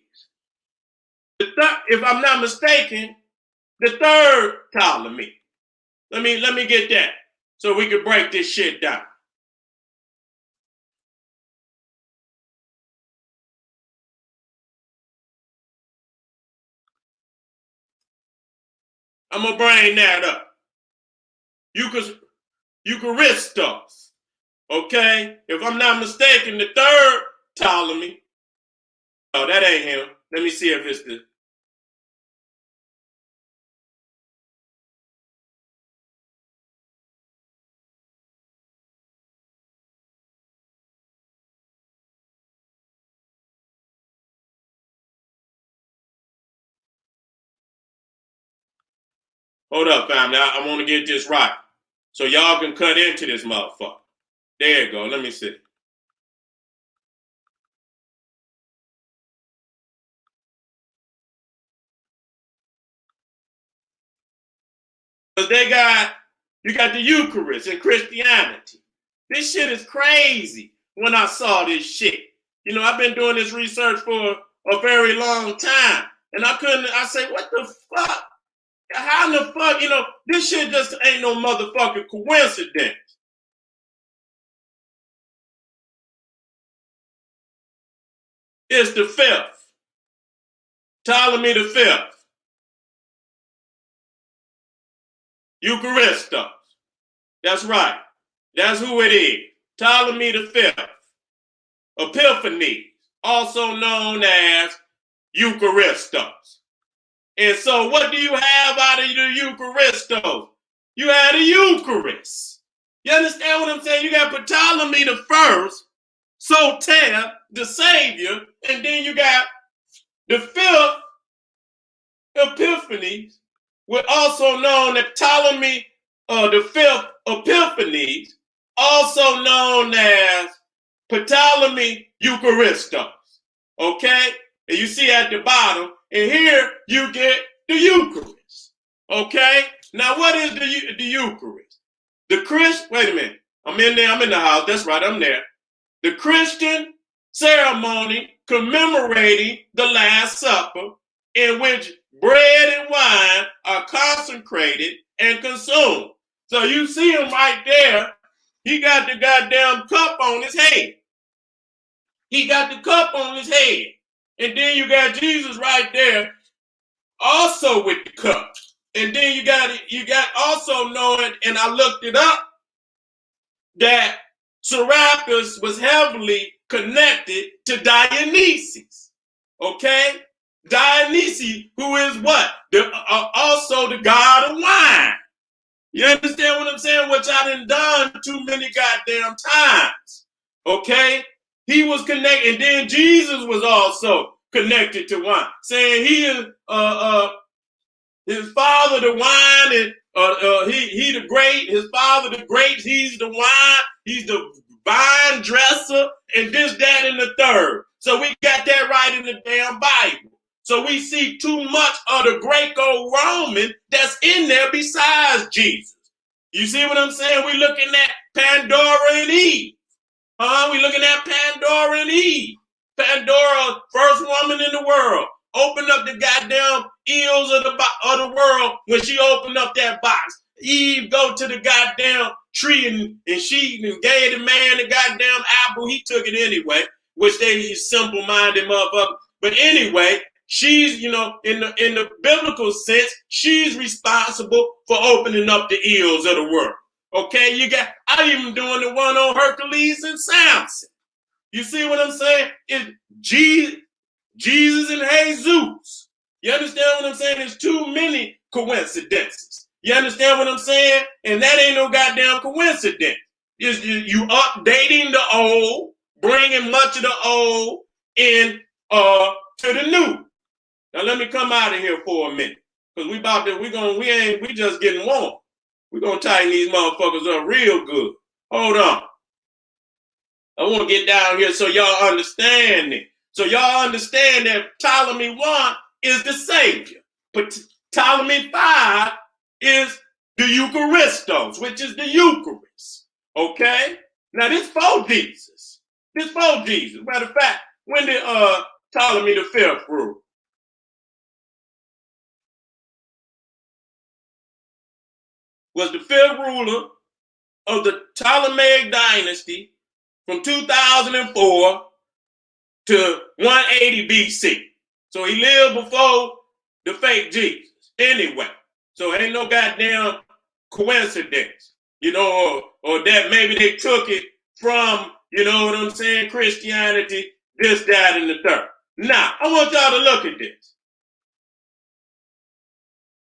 If I'm not mistaken, the third Ptolemy. Let me get that so we can break this shit down. I'm gonna bring that up. Eucharistos. Okay? If I'm not mistaken, the third Ptolemy. Oh, that ain't him. Let me see if it's the. Hold up, family. I want to get this right, so y'all can cut into this motherfucker. There you go. Let me see. Because you got the Eucharist in Christianity. This shit is crazy when I saw this shit. You know, I've been doing this research for a very long time. And I say, what the fuck? How in the fuck, this shit just ain't no motherfucking coincidence. It's the fifth. Ptolemy the fifth. Eucharistos. That's right. That's who it is. Ptolemy the fifth. Epiphanes, also known as Eucharistos. And so what do you have out of the Eucharistos? You had a Eucharist. You understand what I'm saying? You got Ptolemy the first, Suten, the Savior, and then you got the fifth, Epiphanes, also known as Ptolemy the fifth, Epiphanes, also known as Ptolemy Eucharistos. Okay? And you see at the bottom, and here you get the Eucharist. Okay? Now, what is the Eucharist? Wait a minute. I'm in there. I'm in the house. That's right. I'm there. The Christian ceremony commemorating the Last Supper, in which bread and wine are consecrated and consumed. So you see him right there. He got the goddamn cup on his head. He got the cup on his head. And then you got Jesus right there also with the cup. And then you got also knowing, and I looked it up, that Serapis was heavily connected to Dionysus. Okay? Dionysus, who is what? Also the god of wine. You understand what I'm saying? Which I done too many goddamn times. Okay? He was connected, and then Jesus was also connected to wine, saying he is his father the wine, and he the great, his father the great, he's the wine, he's the vine dresser, and this, that, and the third. So we got that right in the damn Bible. So we see too much of the Greco-Roman that's in there besides Jesus. You see what I'm saying? We're looking at Pandora and Eve. We're looking at Pandora and Eve. Pandora, first woman in the world, opened up the goddamn eels of the world when she opened up that box. Eve go to the goddamn tree and she gave the man the goddamn apple. He took it anyway, which they simple-minded motherfucker. But anyway, she's, in the biblical sense, she's responsible for opening up the eels of the world. Okay, I even doing the one on Hercules and Samson. You see what I'm saying? It's Jesus and Jesus. You understand what I'm saying? There's too many coincidences. You understand what I'm saying? And that ain't no goddamn coincidence. You updating the old, bringing much of the old in to the new. Now let me come out of here for a minute, because we just getting warm. We're gonna tighten these motherfuckers up real good. Hold on. I want to get down here so y'all understand it. So y'all understand that Ptolemy 1 is the Savior, but Ptolemy 5 is the Eucharistos, which is the Eucharist. Okay? Now this for Jesus. This for Jesus. Matter of fact, when did Ptolemy the 5th rule? Was the 5th ruler of the Ptolemaic dynasty from 2004 to 180 BC. So he lived before the fake Jesus. Anyway, so ain't no goddamn coincidence, or that maybe they took it from, you know what I'm saying, Christianity, this, that, and the third. Now, I want y'all to look at this.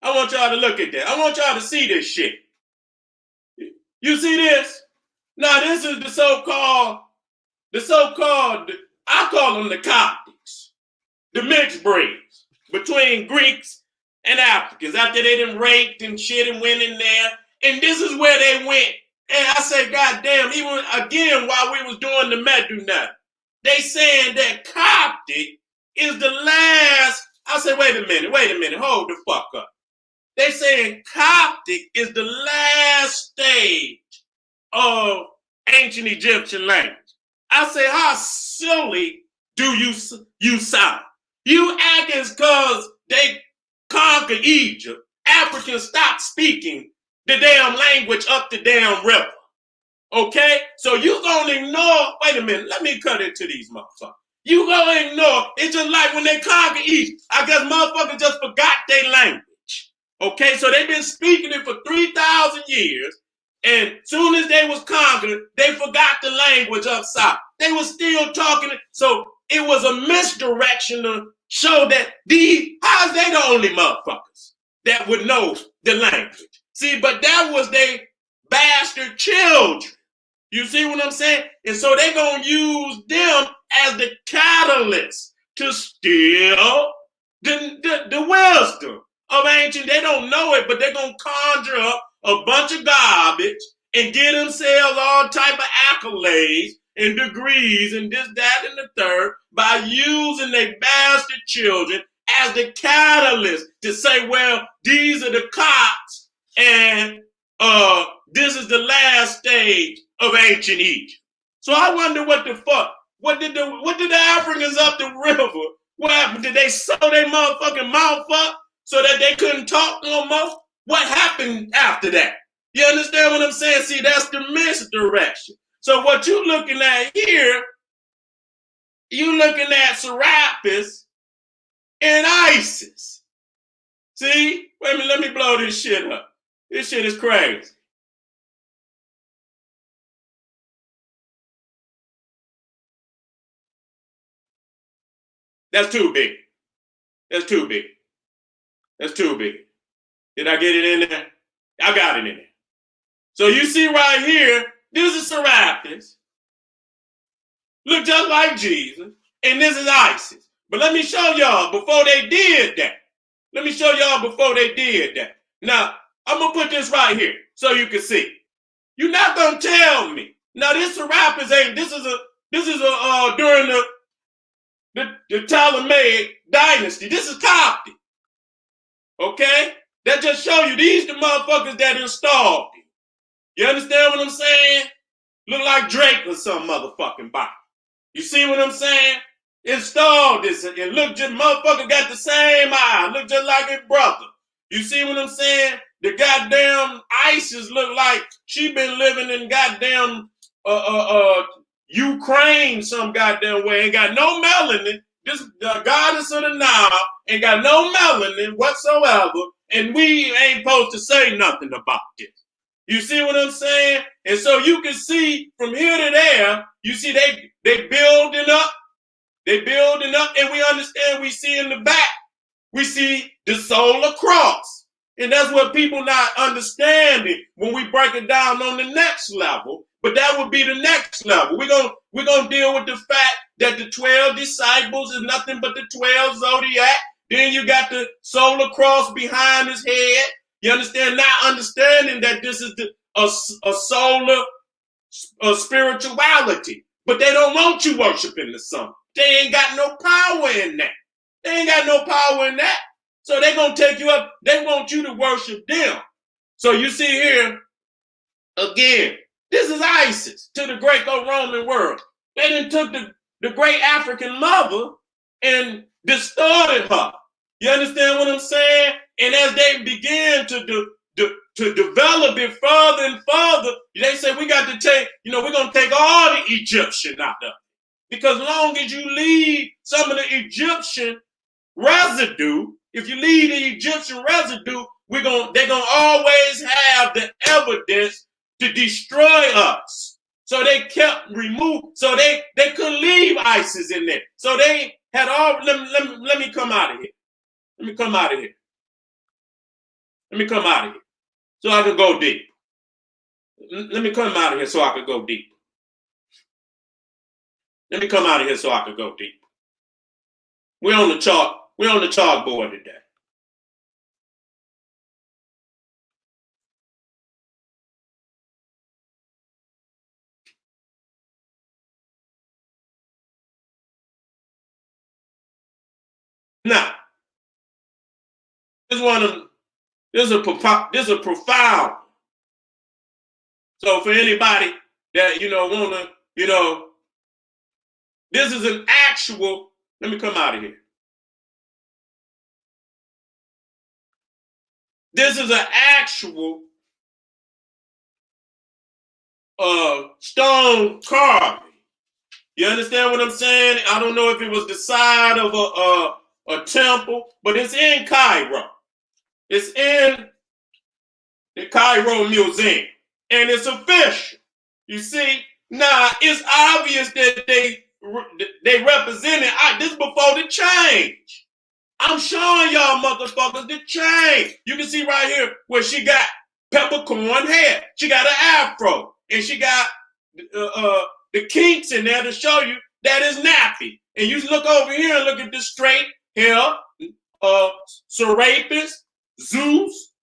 I want y'all to look at that. I want y'all to see this shit. You see this? Now, this is the so-called, I call them the Coptics, the mixed breeds between Greeks and Africans. After they done raped and shit and went in there, and this is where they went. And I say, goddamn, even again while we was doing the Medunat, they saying that Coptic is the last. I say, wait a minute, hold the fuck up. They saying Coptic is the last stage of ancient Egyptian language. I say, how silly do you sound? You act as because they conquered Egypt, Africans stopped speaking the damn language up the damn river. Okay? So you gonna ignore, wait a minute, let me cut into these motherfuckers. You gonna ignore, it's just like when they conquered Egypt. I guess motherfuckers just forgot their language. Okay, so they've been speaking it for 3,000 years. And soon as they was conquered, they forgot the language up south. They were still talking. So it was a misdirection to show that how's they the only motherfuckers that would know the language? See, but that was they bastard children. You see what I'm saying? And so they gonna use them as the catalyst to steal the wisdom of ancient. They don't know it, but they're gonna conjure up a bunch of garbage and get themselves all type of accolades and degrees and this, that, and the third by using their bastard children as the catalyst to say, well, these are the cops and this is the last stage of ancient Egypt. So I wonder what the fuck. What did the Africans up the river? What happened? Did they sew their motherfucking mouth up so that they couldn't talk no more? What happened after that? You understand what I'm saying? See, that's the misdirection. So what you looking at here, you looking at Serapis and ISIS. See? Wait a minute, let me blow this shit up. This shit is crazy. That's too big. That's too big. That's too big. Did I get it in there? I got it in there. So you see right here, this is Serapis. Look just like Jesus. And this is Isis. But let me show y'all before they did that. Let me show y'all before they did that. Now, I'm going to put this right here so you can see. You're not going to tell me. Now, this Serapis ain't, this is during the Ptolemaic dynasty. This is Coptic. Okay? That just show you these the motherfuckers that installed it. You understand what I'm saying? Look like Drake or some motherfucking body. You see what I'm saying? Installed this and look, just motherfucker got the same eye. Look just like his brother. You see what I'm saying? The goddamn Isis look like she been living in goddamn Ukraine some goddamn way. Ain't got no melanin. This goddess of the Nile ain't got no melanin whatsoever. And we ain't supposed to say nothing about this. You see what I'm saying? And so you can see from here to there, you see they building up. They building up, and we understand, we see in the back, we see the solar cross. And that's what people not understanding when we break it down on the next level. But that would be the next level. We're gonna deal with the fact that the 12 disciples is nothing but the 12 zodiac. Then you got the solar cross behind his head. You understand? Not understanding that this is a solar spirituality. But they don't want you worshiping the sun. They ain't got no power in that. They ain't got no power in that. So they're going to take you up. They want you to worship them. So you see here, again, this is Isis to the Greco-Roman world. They done took the great African mother and distorted her. You understand what I'm saying? And as they began to develop it further and further, they say we got to take, we're going to take all the Egyptian out of it. Because long as you leave some of the Egyptian residue, if you leave the Egyptian residue, they're gonna always have the evidence to destroy us. So they kept removed. So they couldn't leave ISIS in there. So they had all. Let me come out of here. Let me come out of here. Let me come out of here so I can go deep. Let me come out of here so I can go deep. Let me come out of here so I can go deep. We're on the chalk. We're on the chalkboard today. Now, this is a profound. So for anybody that wanna, this is an actual. Let me come out of here. This is an actual stone carving. You understand what I'm saying? I don't know if it was the side of a temple, but it's in Cairo. It's in the Cairo Museum, and it's official. You see, now it's obvious that they represented. This before the change. I'm showing y'all motherfuckers the change. You can see right here where she got peppercorn hair. She got an afro, and she got the kinks in there to show you that is nappy. And you look over here and look at the straight hair, Serapis, Zeus,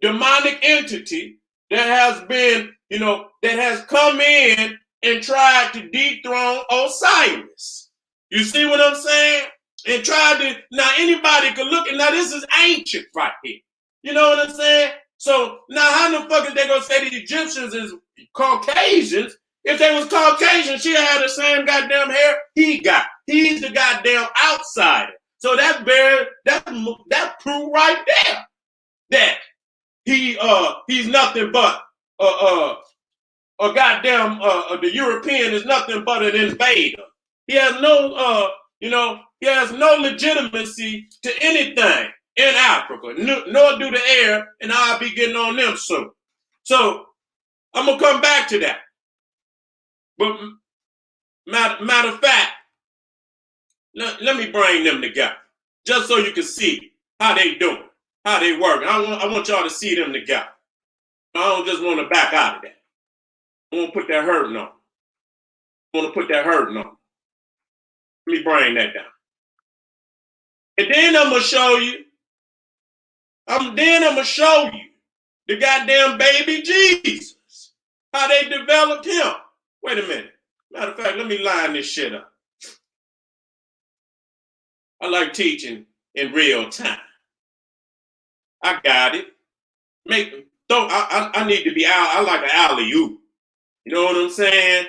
demonic entity that has been, that has come in and tried to dethrone Osiris. You see what I'm saying? And tried to, now anybody could look, and now this is ancient right here. You know what I'm saying? So now how the fuck is they gonna say the Egyptians is Caucasians? If they was Caucasian, she'd have the same goddamn hair he got. He's the goddamn outsider. So that's proof right there that he's nothing but a goddamn the European is nothing but an invader. He has no he has no legitimacy to anything in Africa, nor do the Arab, and I'll be getting on them soon. So I'm gonna come back to that. But matter of fact, let me bring them together, just so you can see how they doing, how they working. I want y'all to see them together. I don't just want to back out of that. I want to put that hurting on. I want to put that hurting on. Let me bring that down. And then I'm going to show you. I'm going to show you the goddamn baby Jesus. How they developed him. Wait a minute. Matter of fact, let me line this shit up. I like teaching in real time. I got it. I need to be out. I like an alley-oop. You know what I'm saying?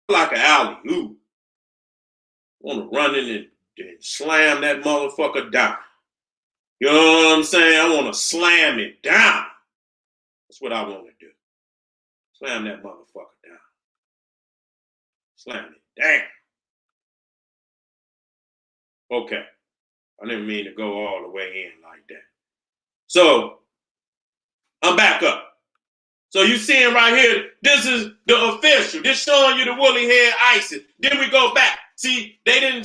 I like an alley-oop. Want to run in and slam that motherfucker down. You know what I'm saying? I want to slam it down. That's what I want to do. Slam that motherfucker down. Slam it down. Okay. I didn't mean to go all the way in like that. So, I'm back up. So you seeing right here, this is the official. This showing you the woolly head ISIS. Then we go back. See, they knew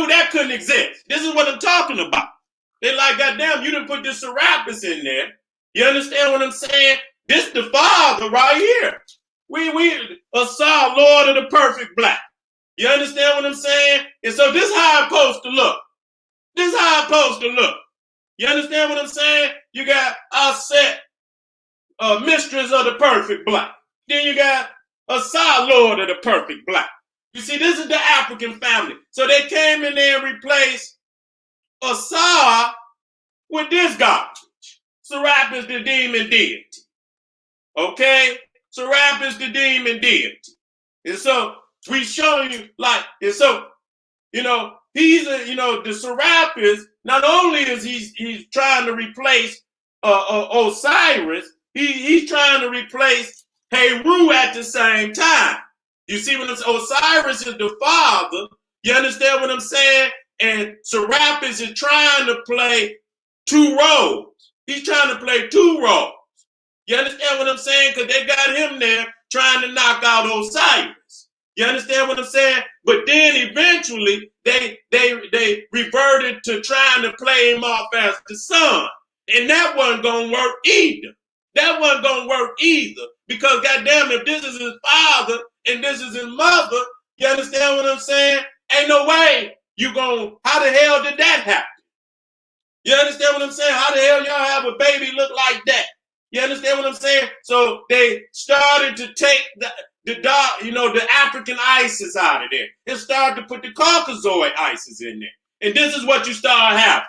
that couldn't exist. This is what I'm talking about. They like, goddamn, you didn't put this Serapis in there. You understand what I'm saying? This the father right here. We Asar, Lord of the perfect black. You understand what I'm saying? And so this how it's supposed to look. This how it's supposed to look. You understand what I'm saying? You got Set, mistress of the perfect black. Then you got Asar, Lord of the perfect black. You see, this is the African family. So they came in there and replaced Asar with this garbage. Serapis the demon deity. Okay? Serapis the demon deity. And so we show you like, and so, he's the Serapis, not only is he's trying to replace Osiris, he's trying to replace Heru at the same time. You see what I'm saying? Osiris is the father. You understand what I'm saying? And Serapis is trying to play two roles. He's trying to play two roles. You understand what I'm saying? Because they got him there trying to knock out Osiris. You understand what I'm saying? But then eventually they reverted to trying to play him off as the son. And that wasn't going to work either. That wasn't going to work either. Because goddamn, if this is his father and this is his mother, you understand what I'm saying? Ain't no way how the hell did that happen? You understand what I'm saying? How the hell y'all have a baby look like that? You understand what I'm saying? So they started to take the African ISIS out of there and started to put the Caucasoid ISIS in there. And this is what you start having.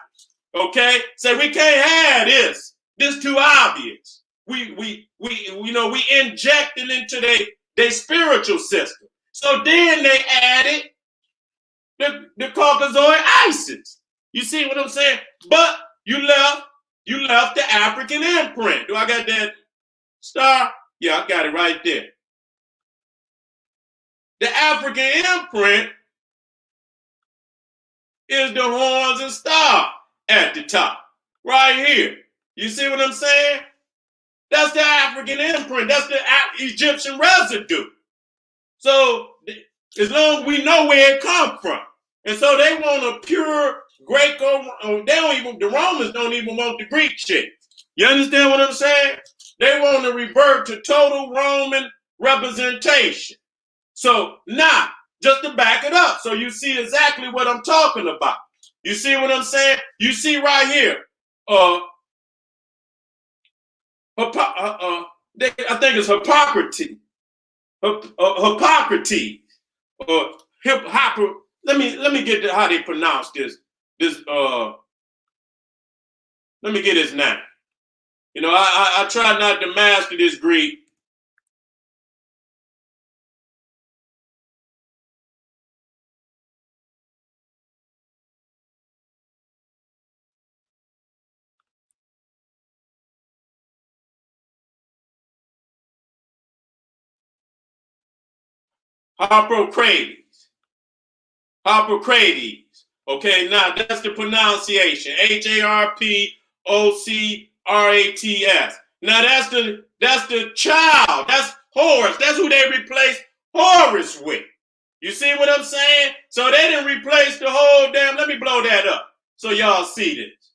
Okay? So we can't have this. This too obvious. We injected into their spiritual system. So then they added the Caucasoid ISIS. You see what I'm saying? But you left the African imprint. Do I got that star? Yeah, I got it right there. The African imprint is the horns and star at the top. Right here. You see what I'm saying? That's the African imprint. That's the Egyptian residue. So as long as we know where it comes from. And so they want a pure Greco, the Romans don't even want the Greek shit. You understand what I'm saying? They want to revert to total Roman representation. So now, just to back it up, so you see exactly what I'm talking about. You see what I'm saying? You see right here, I think it's Hippocrates. Hippocrates. Let me get how they pronounce this. Let me get his name. I try not to master this Greek. Harpocrates. Okay, now that's the pronunciation. Harpocrates. Now that's the child. That's Horus. That's who they replaced Horus with. You see what I'm saying? So they didn't replace the whole damn. Let me blow that up so y'all see this.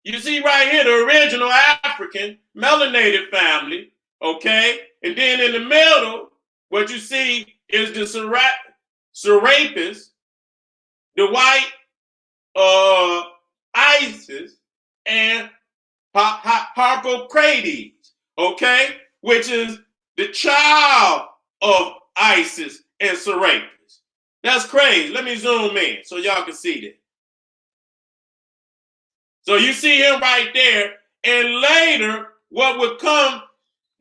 You see right here, the original African melanated family, okay? And then in the middle, what you see is the Serapis, the white Isis, and Harpocrates, okay? Which is the child of Isis and Serapis. That's crazy. Let me zoom in so y'all can see that. So you see him right there. And later, what would come,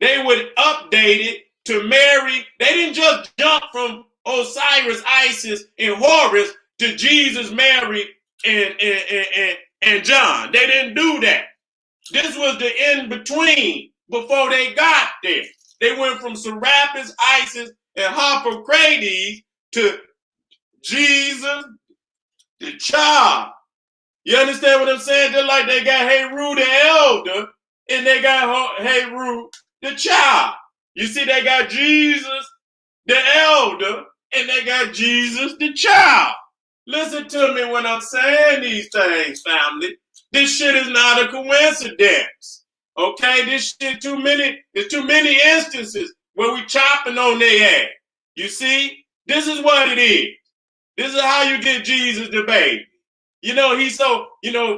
they would update it to Mary. They didn't just jump from Osiris, Isis, and Horus to Jesus, Mary, and John. They didn't do that. This was the in between before they got there. They went from Serapis, Isis, and Harpocrates to Jesus, the child. You understand what I'm saying? Just like they got Heru the elder, and they got Heru the child. You see, they got Jesus the elder, and they got Jesus the child. Listen to me when I'm saying these things, family. This shit is not a coincidence. Okay, this shit there's too many instances where we chopping on their ass. You see, this is what it is. This is how you get Jesus the baby. You know, he's so,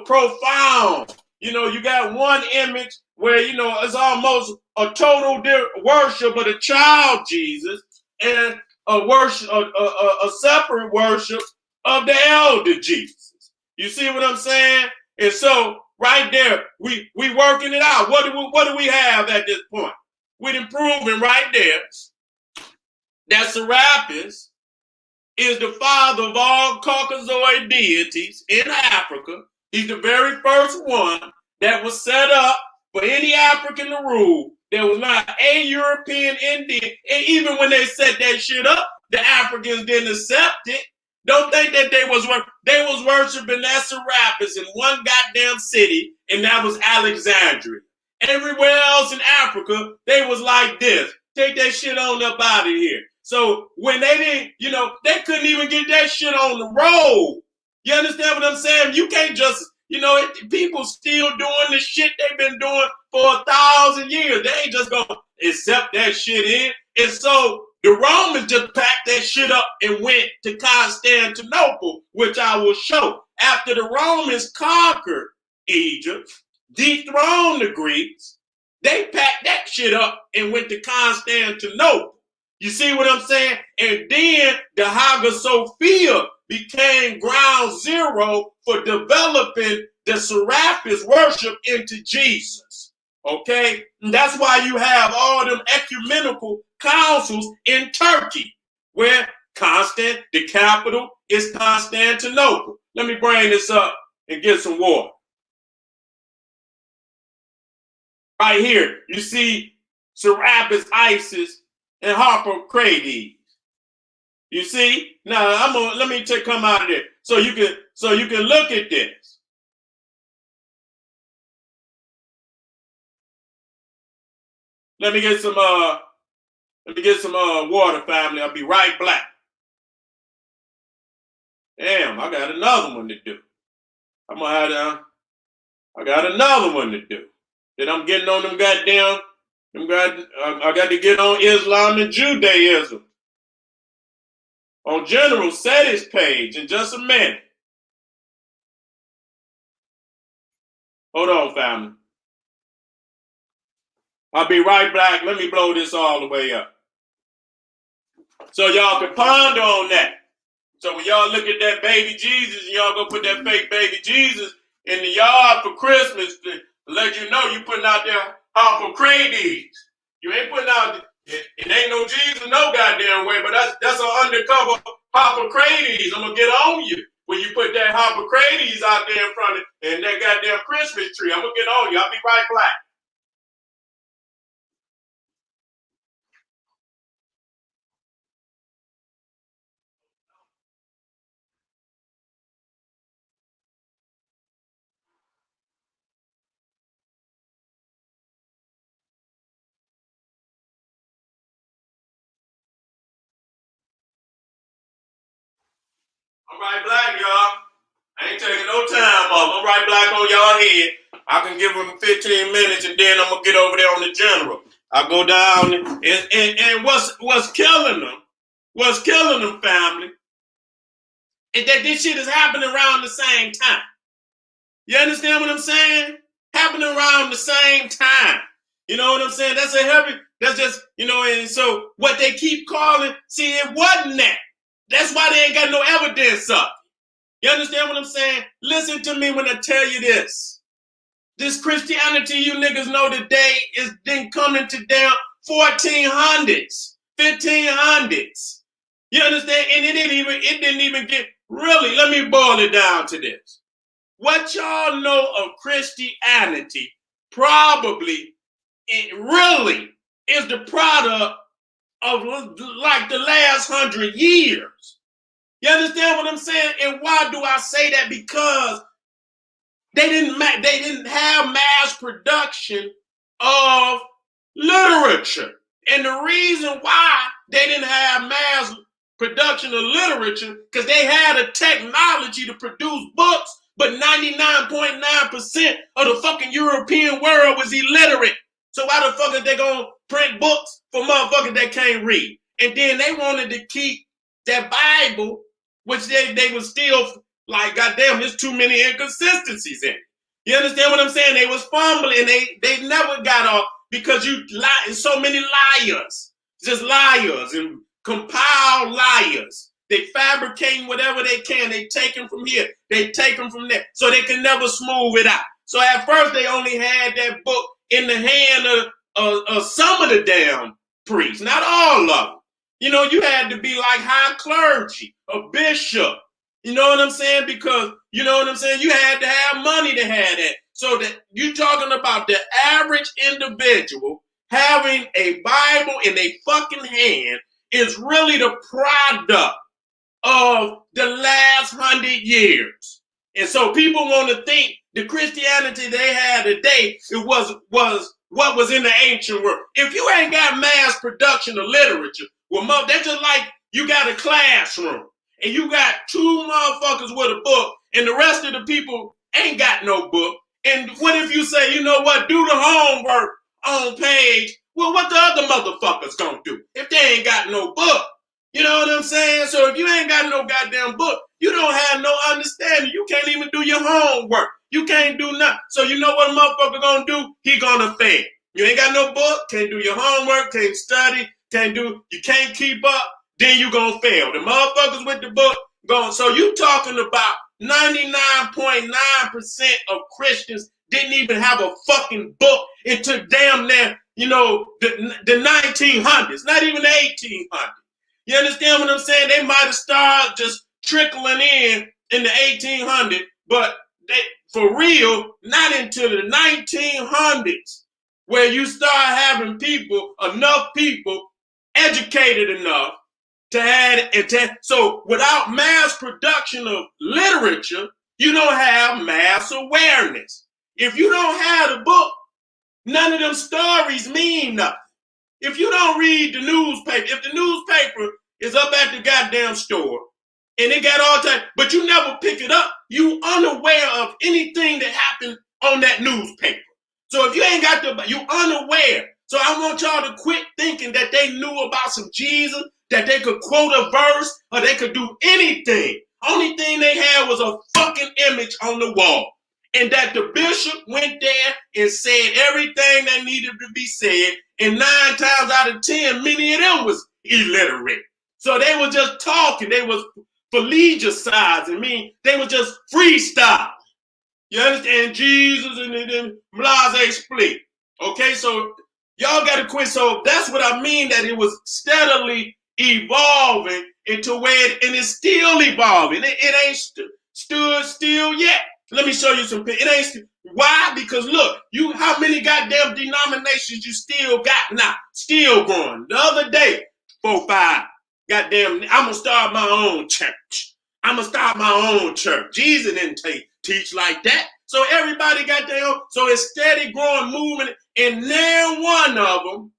profound. You got one image where, it's almost a total worship of the child Jesus and a worship, a separate worship of the elder Jesus. You see what I'm saying? And so right there, we working it out. What do we have at this point? We're improving right there that Serapis is the father of all Caucasoid deities in Africa. He's the very first one that was set up for any African to rule. There was not a European Indian. And even when they set that shit up, the Africans didn't accept it. Don't think that they was worshiping that Serapis in one goddamn city, and that was Alexandria. Everywhere else in Africa, they was like this. Take that shit on up out of here. So when they didn't, they couldn't even get that shit on the road. You understand what I'm saying? You can't just, people still doing the shit they've been doing for 1,000 years. They ain't just gonna accept that shit in. And so the Romans just packed that shit up and went to Constantinople, which I will show. After the Romans conquered Egypt, dethroned the Greeks, they packed that shit up and went to Constantinople. You see what I'm saying? And then the Hagia Sophia became ground zero for developing the Serapis worship into Jesus. Okay? And that's why you have all them ecumenical councils in Turkey, where the capital is Constantinople. Let me bring this up and get some water. Right here, you see Serapis, Isis, and Harpocrates. You see? Now let me come out of there so you can look at this. Let me get some water, family. I'll be right back. Damn, I got another one to do. I got another one to do. Then I'm getting on I got to get on Islam and Judaism on General Seti's page in just a minute. Hold on, family. I'll be right back. Let me blow this all the way up. So y'all can ponder on that. So when y'all look at that baby Jesus, and y'all go put that fake baby Jesus in the yard for Christmas to let you know you putting out there Harpocrates. You ain't putting out, it ain't no Jesus no goddamn way, but that's an undercover Harpocrates. I'm gonna get on you when you put that Harpocrates out there in front of and that goddamn Christmas tree. I'm gonna get on you. I'll be right back. I'm right back, y'all. I ain't taking no time off. I'm right back on y'all head. I can give them 15 minutes and then I'm gonna get over there on the general. I go down and what's killing them? What's killing them, family? Is that this shit is happening around the same time. You understand what I'm saying? Happening around the same time. You know what I'm saying? That's a heavy, that's just, and so what they keep calling, see, it wasn't that. That's why they ain't got no evidence of. You understand what I'm saying? Listen to me when I tell you this. This Christianity you niggas know today is then coming to down 1400s, 1500s. You understand? And it didn't even get, really, let me boil it down to this. What y'all know of Christianity probably, it really is the product of like the last 100 years. You understand what I'm saying? And why do I say that? Because they didn't have mass production of literature. And the reason why they didn't have mass production of literature, because they had a technology to produce books, but 99.9% of the fucking European world was illiterate. So why the fuck are they gonna print books for motherfuckers that can't read? And then they wanted to keep that Bible, which they was still like, goddamn, there's too many inconsistencies in it. You understand what I'm saying? They was fumbling. They never got off because you lie. So many liars, just liars and compiled liars. They fabricating whatever they can. They take them from here. They take them from there. So they can never smooth it out. So at first they only had that book in the hand of some of the damn priests, not all of them. You had to be like high clergy, a bishop. You know what I'm saying? Because, you know what I'm saying? You had to have money to have that. So that you're talking about the average individual having a Bible in their fucking hand is really the product of the last 100 years. And so people want to think the Christianity they had today, it was what was in the ancient world. If you ain't got mass production of literature, well, that's just like you got a classroom and you got two motherfuckers with a book and the rest of the people ain't got no book. And what if you say, you know what, do the homework on page? Well, what the other motherfuckers gonna do if they ain't got no book? You know what I'm saying? So if you ain't got no goddamn book, you don't have no understanding. You can't even do your homework. You can't do nothing. So you know what a motherfucker gonna do? He gonna fail. You ain't got no book, can't do your homework, can't study, you can't keep up, then you gonna fail. The motherfuckers with the book going. So you talking about 99.9% of Christians didn't even have a fucking book until damn near, the 1900s, not even the 1800s. You understand what I'm saying? They might have started just trickling in the 1800s, but they, for real, not until the 1900s, where you start having enough people educated enough to have it. So without mass production of literature, you don't have mass awareness. If you don't have the book, none of them stories mean nothing. If you don't read the newspaper, if the newspaper is up at the goddamn store and it got all time, but you never pick it up, you unaware of anything that happened on that newspaper. So if you ain't got you unaware. So I want y'all to quit thinking that they knew about some Jesus, that they could quote a verse or they could do anything. Only thing they had was a fucking image on the wall. And that the bishop went there and said everything that needed to be said. And 9 times out of 10, many of them was illiterate. So they were just talking. They was collegializing. They were just freestyle. You understand? Jesus and then blase split. Okay, so y'all got to quit. So that's what I mean, that it was steadily evolving into where and it's still evolving. It ain't stood still yet. Let me show you some pictures. It ain't why? Because look, how many goddamn denominations you still got now? Still growing. The other day, 4, 5. Goddamn, I'm gonna start my own church. Jesus didn't teach like that. So everybody got their own. So it's steady growing, moving, and now one of them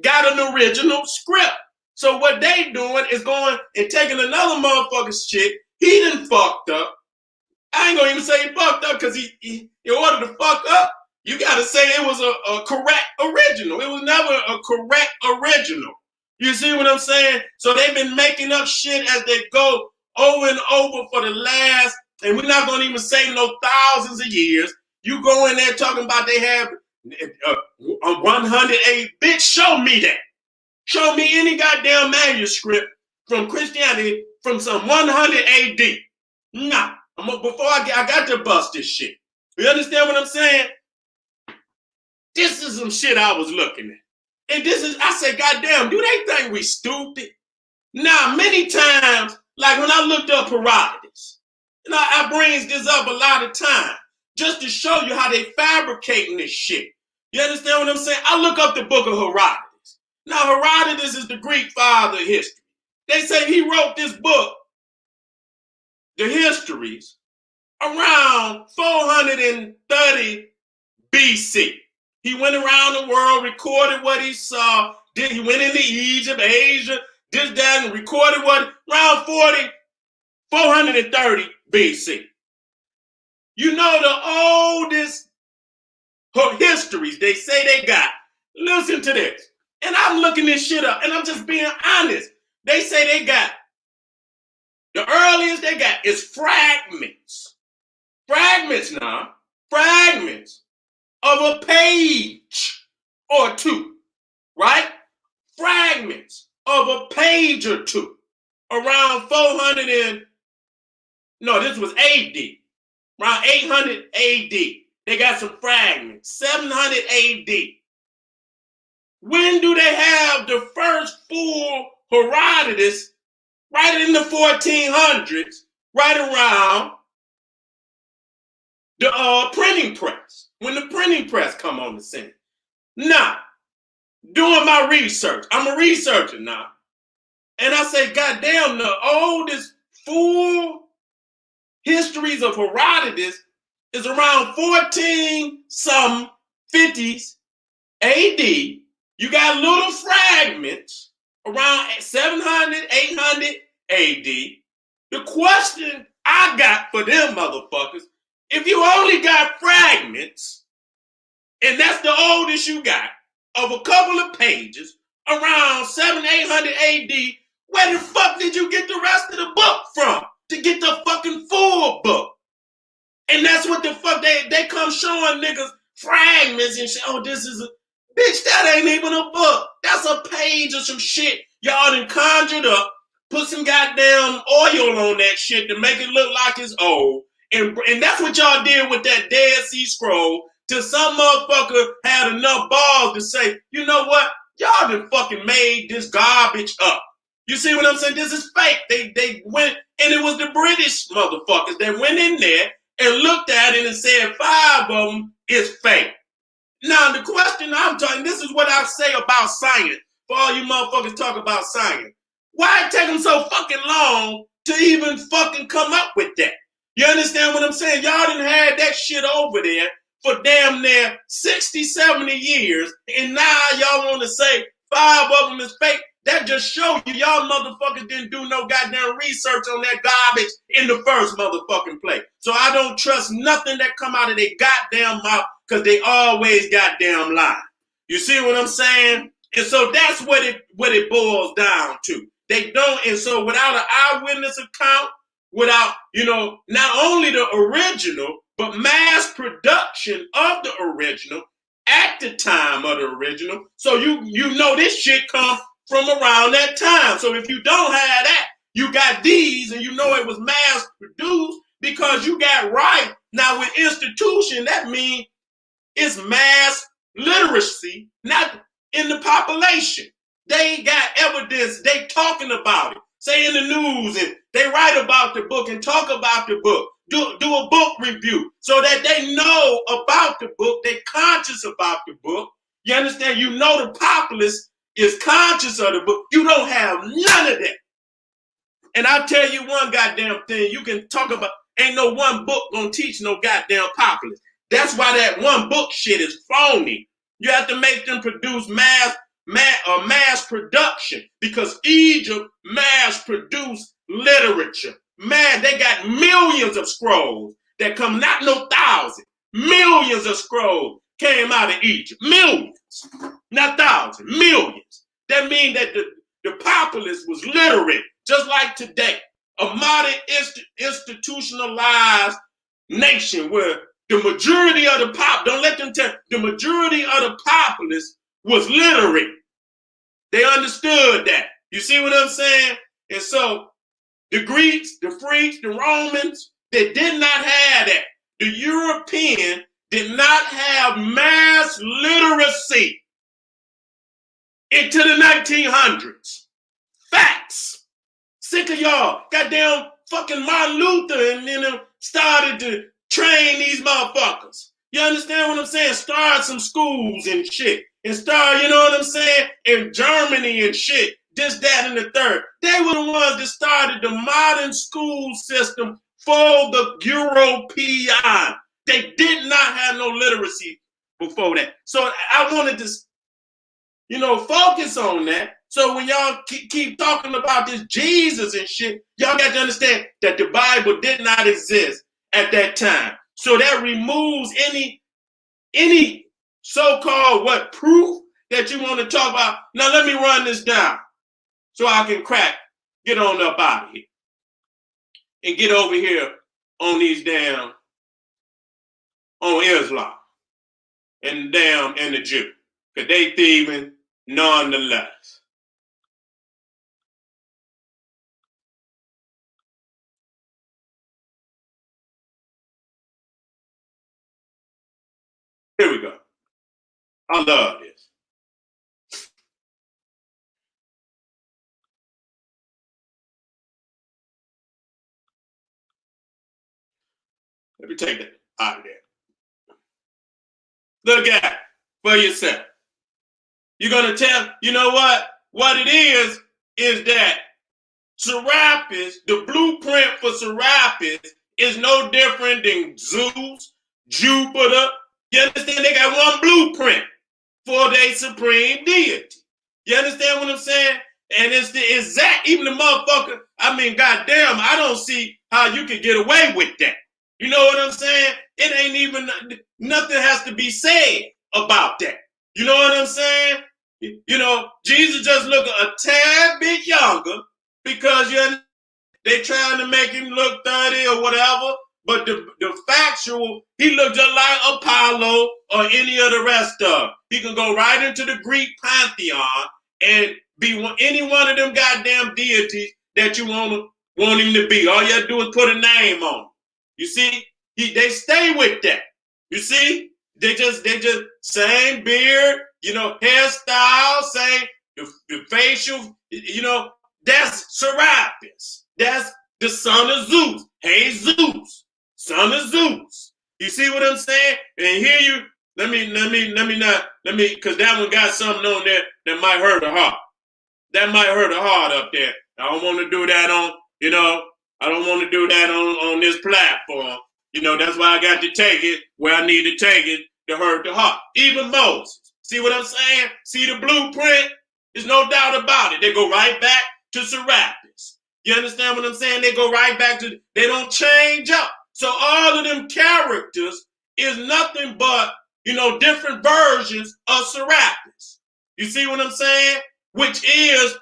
got an original script. So what they doing is going and taking another motherfucker's shit. He done fucked up. I ain't gonna even say he fucked up because he in order to fuck up, you gotta say it was a correct original. It was never a correct original. You see what I'm saying? So they've been making up shit as they go over and over for the last, and we're not gonna even say no thousands of years. You go in there talking about they have 108. Bitch, show me that. Show me any goddamn manuscript from Christianity from some 100 AD. Nah. Before I got to bust this shit. You understand what I'm saying? This is some shit I was looking at. And I said, goddamn, do they think we stupid? Now, many times, like when I looked up Herodotus, and I brings this up a lot of time, just to show you how they fabricating this shit. You understand what I'm saying? I look up the book of Herodotus. Now, Herodotus is the Greek father of history. They say he wrote this book, the histories, around 430 BC. He went around the world, recorded what he saw. He went into Egypt, Asia, this, that, and recorded around 430 BC. You know the oldest histories they say they got. Listen to this. And I'm looking this shit up, and I'm just being honest. They say they got, the earliest they got is fragments. Fragments now. Fragments of a page or two, right? Fragments of a page or two. Around 400 this was AD. Around 800 AD. They got some fragments. 700 AD. When do they have the first full Herodotus? Right in the 1400s, right around the printing press, when the printing press come on the scene. Now, doing my research, I'm a researcher now, and I say, goddamn, the oldest full histories of Herodotus is around 14-some-50s AD. You got little fragments around 700, 800 AD. The question I got for them motherfuckers, if you only got fragments, and that's the oldest you got, of a couple of pages, around 800 AD, where the fuck did you get the rest of the book from? To get the fucking full book. And that's what the fuck they come showing niggas fragments and shit. Oh, this is a, bitch, that ain't even a book. That's a page of some shit y'all done conjured up, put some goddamn oil on that shit to make it look like it's old. And that's what y'all did with that Dead Sea Scroll, till some motherfucker had enough balls to say, you know what? Y'all done fucking made this garbage up. You see what I'm saying? This is fake. They went, and it was the British motherfuckers that went in there and looked at it and said 5 of them is fake. Now, the question I'm talking, this is what I say about science. For all you motherfuckers talk about science. Why it take them so fucking long to even fucking come up with that? You understand what I'm saying? Y'all done had that shit over there for damn near 60, 70 years, and now y'all want to say 5 of them is fake. That just show you y'all motherfuckers didn't do no goddamn research on that garbage in the first motherfucking place. So I don't trust nothing that come out of their goddamn mouth, because they always goddamn lie. You see what I'm saying? And so that's what it boils down to. They don't, and so without an eyewitness account, without, not only the original, but mass production of the original at the time of the original. So you know this shit comes from around that time. So if you don't have that, you got these, and you know it was mass produced because you got right. Now with institution, that means it's mass literacy, not in the population. They got evidence, they talking about it, say in the news, and they write about the book and talk about the book, do a book review so that they know about the book, they conscious about the book. You understand? You know the populace is conscious of the book. You don't have none of that. And I'll tell you one goddamn thing, you can talk about, ain't no one book gonna teach no goddamn populace. That's why that one book shit is phony. You have to make them produce mass production, because Egypt mass produced literature. Man, they got millions of scrolls. that come, not no thousand, millions of scrolls came out of Egypt. Millions, not thousands, millions. That means that the populace was literate, just like today. A modern institutionalized nation where the majority of the don't let them tell, the majority of the populace was literate. They understood that. You see what I'm saying? And so the Greeks, the Freaks, the Romans, they did not have that. The European did not have mass literacy into the 1900s. Facts. Sick of y'all. Goddamn fucking Martin Luther and then started to train these motherfuckers. You understand what I'm saying? Start some schools and shit. And start, you know what I'm saying? In Germany and shit. This, that, and the third. They were the ones that started the modern school system for the European. They did not have no literacy before that. So I wanted to, focus on that. So when y'all keep talking about this Jesus and shit, y'all got to understand that the Bible did not exist at that time. So that removes any so-called proof that you want to talk about. Now let me run this down so I can get on up out of here and get over here on these on Islam and the Jew. Because they thieving nonetheless. Here we go. I love this. Let me take that out of there. Look at it for yourself. You're going to tell, you know what? What it is that Serapis, the blueprint for Serapis is no different than Zeus, Jupiter. You understand? They got one blueprint for their supreme deity. You understand what I'm saying? And it's the exact, even the motherfucker, goddamn, I don't see how you could get away with that. You know what I'm saying? It ain't even, nothing has to be said about that. You know what I'm saying? Jesus just look a tad bit younger because they trying to make him look 30 or whatever. But the factual, he looked just like Apollo or any of the rest of them. He can go right into the Greek pantheon and be any one of them goddamn deities that you want him to be. All you have to do is put a name on him. You see, they stay with that. You see, they just same beard, hairstyle, same the facial, that's Serapis. That's the son of Zeus. Hey, Zeus, son of Zeus. You see what I'm saying? And here because that one got something on there that might hurt the heart. That might hurt the heart up there. I don't want to do that I don't want to do that on this platform. That's why I got to take it where I need to take it to hurt the heart. Even Moses. See what I'm saying? See the blueprint? There's no doubt about it. They go right back to Serapis. You understand what I'm saying? They go right back to, they don't change up. So all of them characters is nothing but, different versions of Serapis. You see what I'm saying? Which is,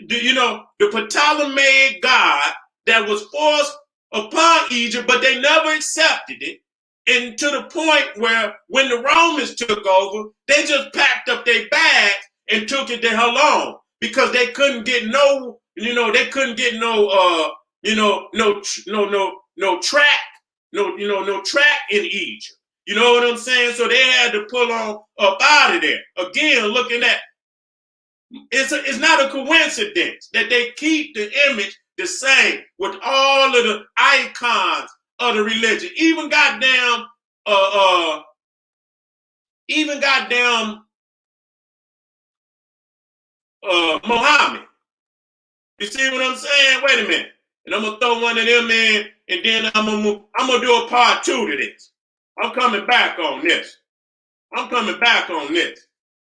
the Ptolemaic god that was forced upon Egypt, but they never accepted it. And to the point where when the Romans took over, they just packed up their bags and took it to hell on because they couldn't get no track in Egypt. You know what I'm saying? So they had to pull on up out of there. Again, looking at it's not a coincidence that they keep the image the same with all of the icons of the religion. Even goddamn Muhammad. You see what I'm saying? Wait a minute. And I'm gonna throw one of them in, and then I'm gonna do a part 2 to this. I'm coming back on this.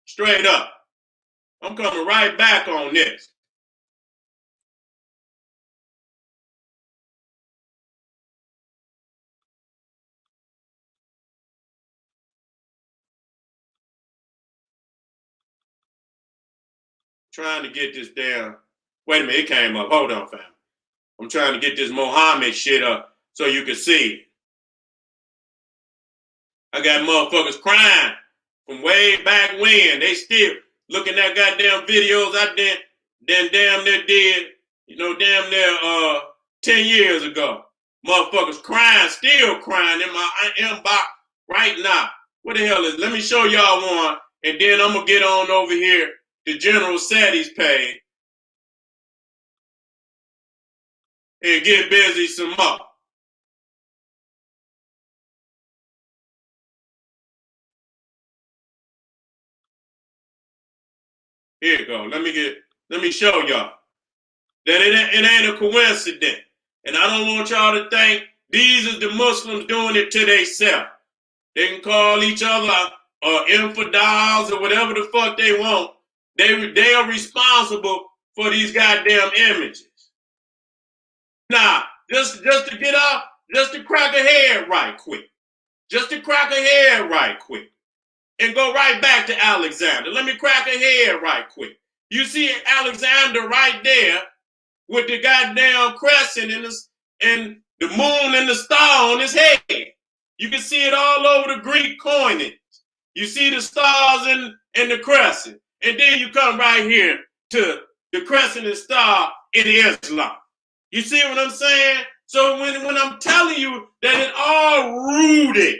Straight up. I'm coming right back on this. trying to get this down. Wait a minute, it came up. Hold on, fam. I'm trying to get this Mohammed shit up so you can see it. I got motherfuckers crying from way back when. They still looking at goddamn videos I damn near did, damn near 10 years ago. Motherfuckers crying, still crying in my inbox right now. What the hell is it? Let me show y'all one, and then I'm gonna get on over here to General Seti's page and get busy some more. Here you go. Let me show y'all that it ain't a coincidence. And I don't want y'all to think these is the Muslims doing it to themselves. They can call each other infidels or whatever the fuck they want. They are responsible for these goddamn images. Now, just to get off, just to crack a head right quick. Just to crack a head right quick. And go right back to Alexander. Let me crack a head right quick. You see Alexander right there with the goddamn crescent and the moon and the star on his head. You can see it all over the Greek coinage. You see the stars and the crescent. And then you come right here to the crescent and star in Islam. You see what I'm saying? So when I'm telling you that it all rooted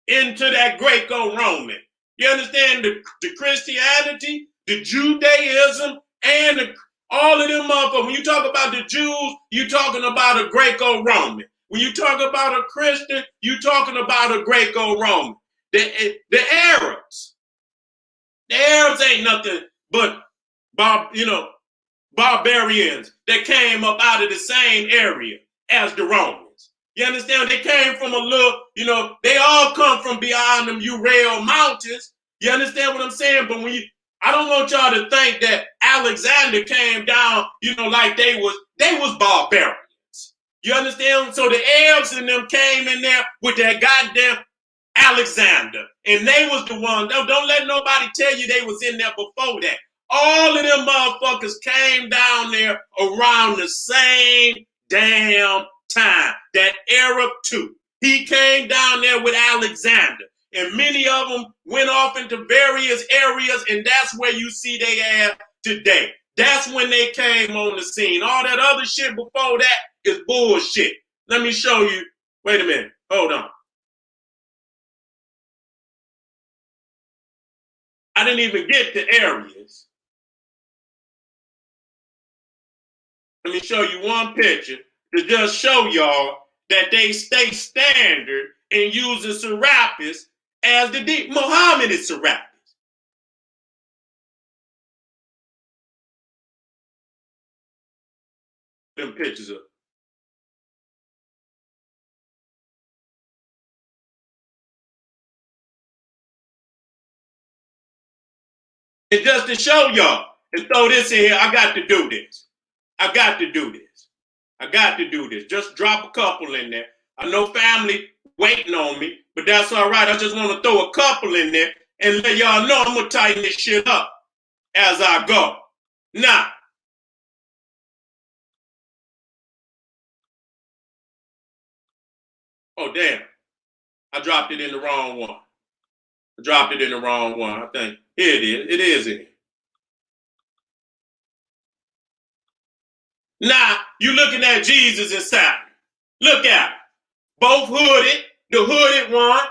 into that Greco-Roman, you understand the Christianity, the Judaism, and all of them motherfuckers. When you talk about the Jews, you're talking about a Greco-Roman. When you talk about a Christian, you're talking about a Greco-Roman. The Arabs ain't nothing but barbarians that came up out of the same area as the Romans. You understand? They came from a little, they all come from beyond them Ural Mountains. You understand what I'm saying? But I don't want y'all to think that Alexander came down, like they was barbarians. You understand? So the Arabs and them came in there with that goddamn Alexander. And they was the one. Don't let nobody tell you they was in there before that. All of them motherfuckers came down there around the same damn time. That Arab too. He came down there with Alexander. And many of them went off into various areas, and that's where you see they at today. That's when they came on the scene. All that other shit before that is bullshit. Let me show you. Wait a minute. Hold on. I didn't even get the areas. Let me show you one picture to just show y'all that they stay standard in using Serapis as the Muhammad is Serapis. Them pictures up. And just to show y'all and throw this in here, I got to do this. I got to do this. I got to do this. Just drop a couple in there. I know family waiting on me, but that's all right. I just want to throw a couple in there and let y'all know I'm going to tighten this shit up as I go. Now, oh, damn. I dropped it in the wrong one. I think. Here it is. It is in here. Now, you looking at Jesus and Satan. Look at it. Both hooded. The hooded one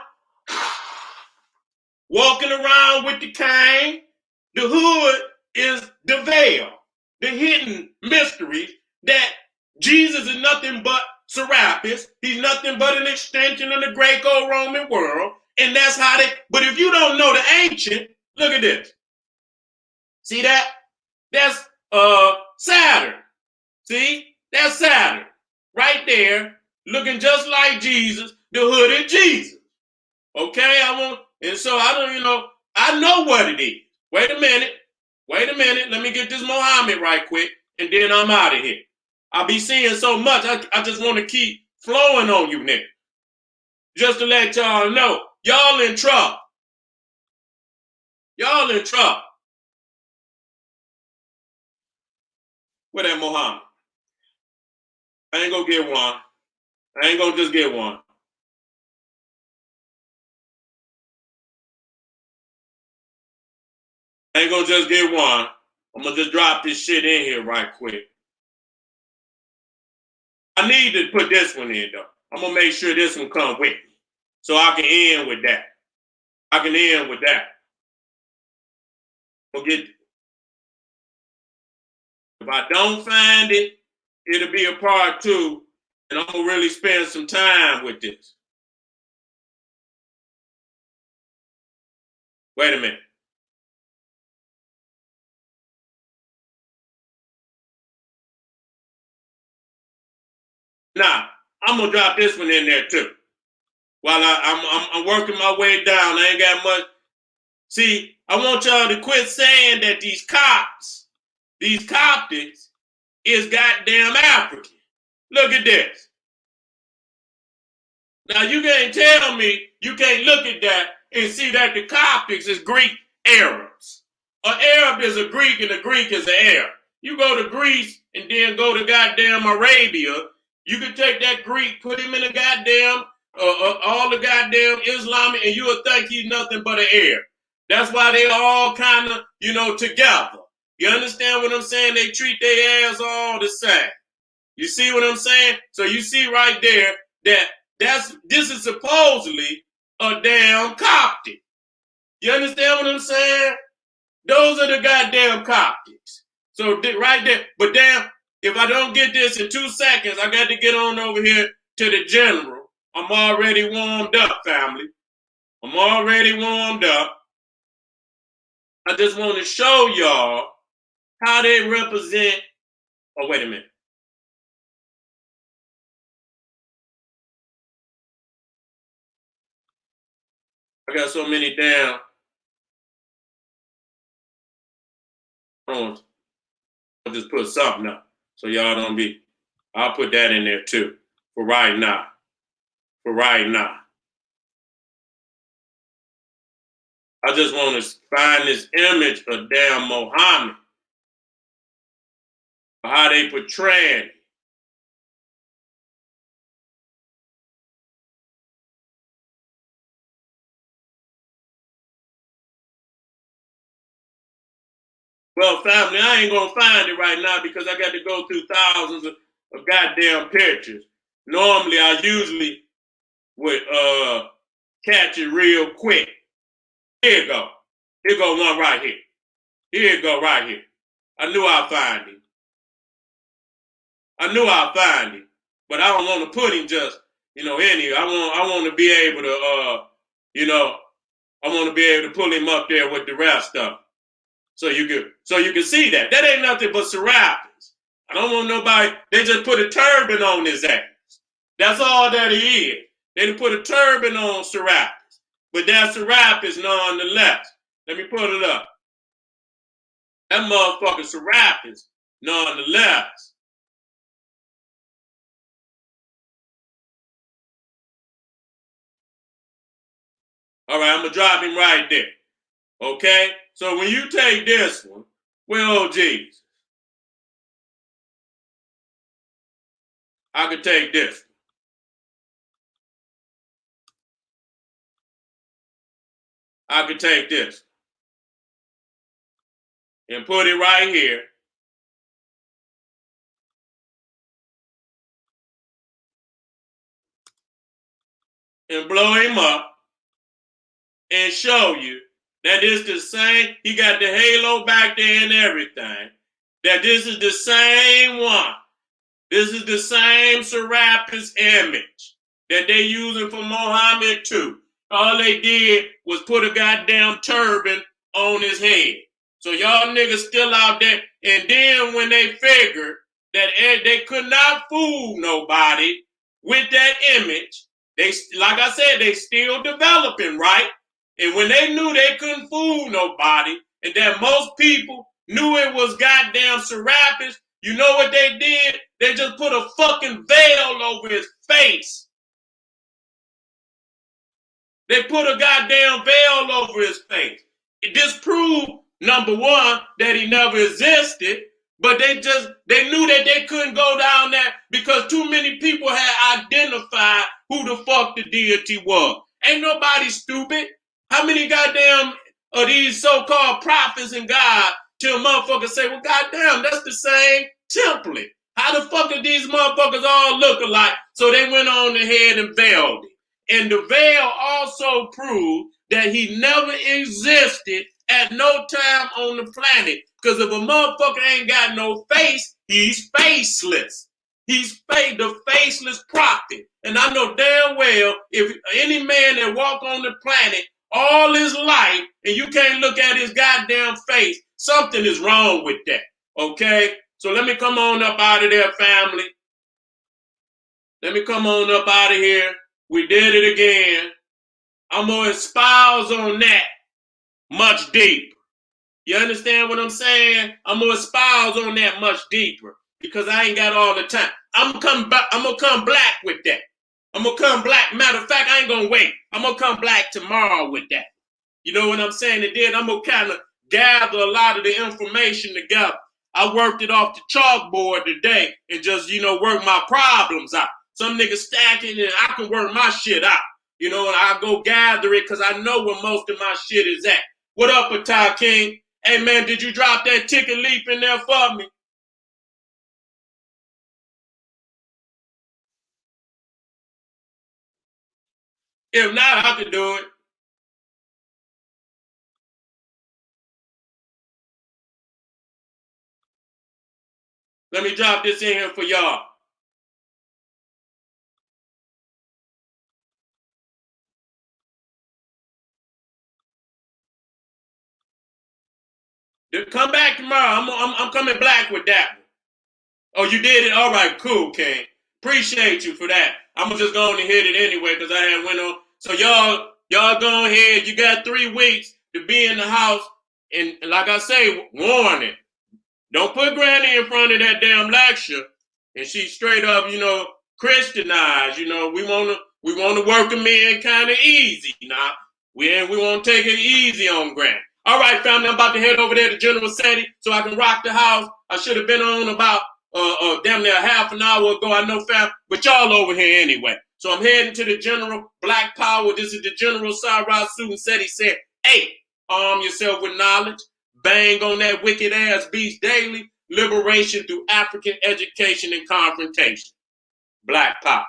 walking around with the cane. The hood is the veil, the hidden mystery that Jesus is nothing but Serapis. He's nothing but an extension of the Greco-Roman world. And that's how but if you don't know the ancient, look at this. See that? That's Saturn. See? That's Saturn. Right there, looking just like Jesus, the hooded Jesus. Okay? And so I know what it is. Wait a minute. Let me get this Muhammad right quick, and then I'm out of here. I'll be seeing so much, I just want to keep flowing on you, nigga. Just to let y'all know, y'all in trouble. Y'all in trouble. Where that Muhammad? I ain't gonna get one. I ain't gonna just get one. I ain't gonna just get one. I'm gonna just drop this shit in here right quick. I need to put this one in though. I'm gonna make sure this one comes with me, so I can end with that. I can end with that. Forget. If I don't find it, it'll be a part two, and I'm gonna really spend some time with this. Wait a minute. Nah, I'm gonna drop this one in there too. While I'm working my way down, I ain't got much. See, I want y'all to quit saying that these cops, these Coptics, is goddamn African. Look at this. Now you can't tell me you can't look at that and see that the Coptics is Greek Arabs. An Arab is a Greek and a Greek is an Arab. You go to Greece and then go to goddamn Arabia. You can take that Greek, put him in a goddamn, all the goddamn Islamic, and you would think he's nothing but an Arab. That's why they all kind of, together. You understand what I'm saying? They treat their ass all the same. You see what I'm saying? So you see right there that this is supposedly a damn Coptic. You understand what I'm saying? Those are the goddamn Coptics. So right there, but damn, if I don't get this in 2 seconds, I got to get on over here to the general. I'm already warmed up, family. I'm already warmed up. I just want to show y'all how they represent. Oh, wait a minute. I got so many damn. I'll just put something up so y'all don't be. I'll put that in there too for right now. For right now. I just want to find this image of damn Muhammad. How they portray it. Well, family, I ain't gonna find it right now because I got to go through thousands of goddamn pictures. Normally, I usually would catch it real quick. Here you go. Here go one right here. Here you go right here. I knew I'd find him. I knew I'd find him, but I don't want to put him just in here. I want to be able to I want to be able to pull him up there with the rest of them. So you can see that. That ain't nothing but Serapis. I don't want nobody, they just put a turban on his ass. That's all that he is. They done put a turban on Serapis. But that Serapis nonetheless. Let me put it up. That motherfucker Serapis nonetheless. All right, I'm going to drop him right there. Okay? So when you take this one, well, Jesus, I could take this one. I could take this and put it right here. And blow him up and show you that it's the same. He got the halo back there and everything. That this is the same one. This is the same Serapis image that they using for Muhammad too. All they did was put a goddamn turban on his head. So y'all niggas still out there. And then when they figured that they could not fool nobody with that image, they, like I said, they still developing, right? And when they knew they couldn't fool nobody, and that most people knew it was goddamn Serapis, you know what they did? They just put a fucking veil over his face. They put a goddamn veil over his face. It disproved, number one, that he never existed. But they knew that they couldn't go down there because too many people had identified who the fuck the deity was. Ain't nobody stupid. How many goddamn of these so-called prophets and God till motherfuckers say, well, goddamn, that's the same template. How the fuck did these motherfuckers all look alike? So they went on ahead and veiled it. And the veil also proved that he never existed at no time on the planet. Because if a motherfucker ain't got no face, he's faceless. He's the faceless prophet. And I know damn well if any man that walk on the planet all his life and you can't look at his goddamn face, something is wrong with that. Okay? So let me come on up out of there, family. Let me come on up out of here. We did it again. I'm going to espouse on that much deeper. You understand what I'm saying? I'm going to espouse on that much deeper because I ain't got all the time. I'm going to come black with that. I'm going to come black. Matter of fact, I ain't going to wait. I'm going to come black tomorrow with that. You know what I'm saying? And then I'm going to kind of gather a lot of the information together. I worked it off the chalkboard today and just, work my problems out. Some niggas stacking and I can work my shit out. And I go gather it because I know where most of my shit is at. What up, Atai King? Hey, man, did you drop that ticket leap in there for me? If not, I could do it. Let me drop this in here for y'all. Come back tomorrow. I'm coming black with that one. Oh, you did it? All right, cool, King. Appreciate you for that. I'm just going to hit it anyway because I had went on. So y'all go ahead. You got 3 weeks to be in the house. And like I say, warning. Don't put Granny in front of that damn lecture. And she straight up, Christianized. We wanna work them in kind of easy. Now, we want to take it easy on Granny. All right, family, I'm about to head over there to General Seti so I can rock the house. I should have been on about damn near half an hour ago. I know, fam, but y'all over here anyway. So I'm heading to the General Black Power. This is the General Serapis Suten Seti said, hey, arm yourself with knowledge. Bang on that wicked ass beast daily. Liberation through African education and confrontation. Black Power.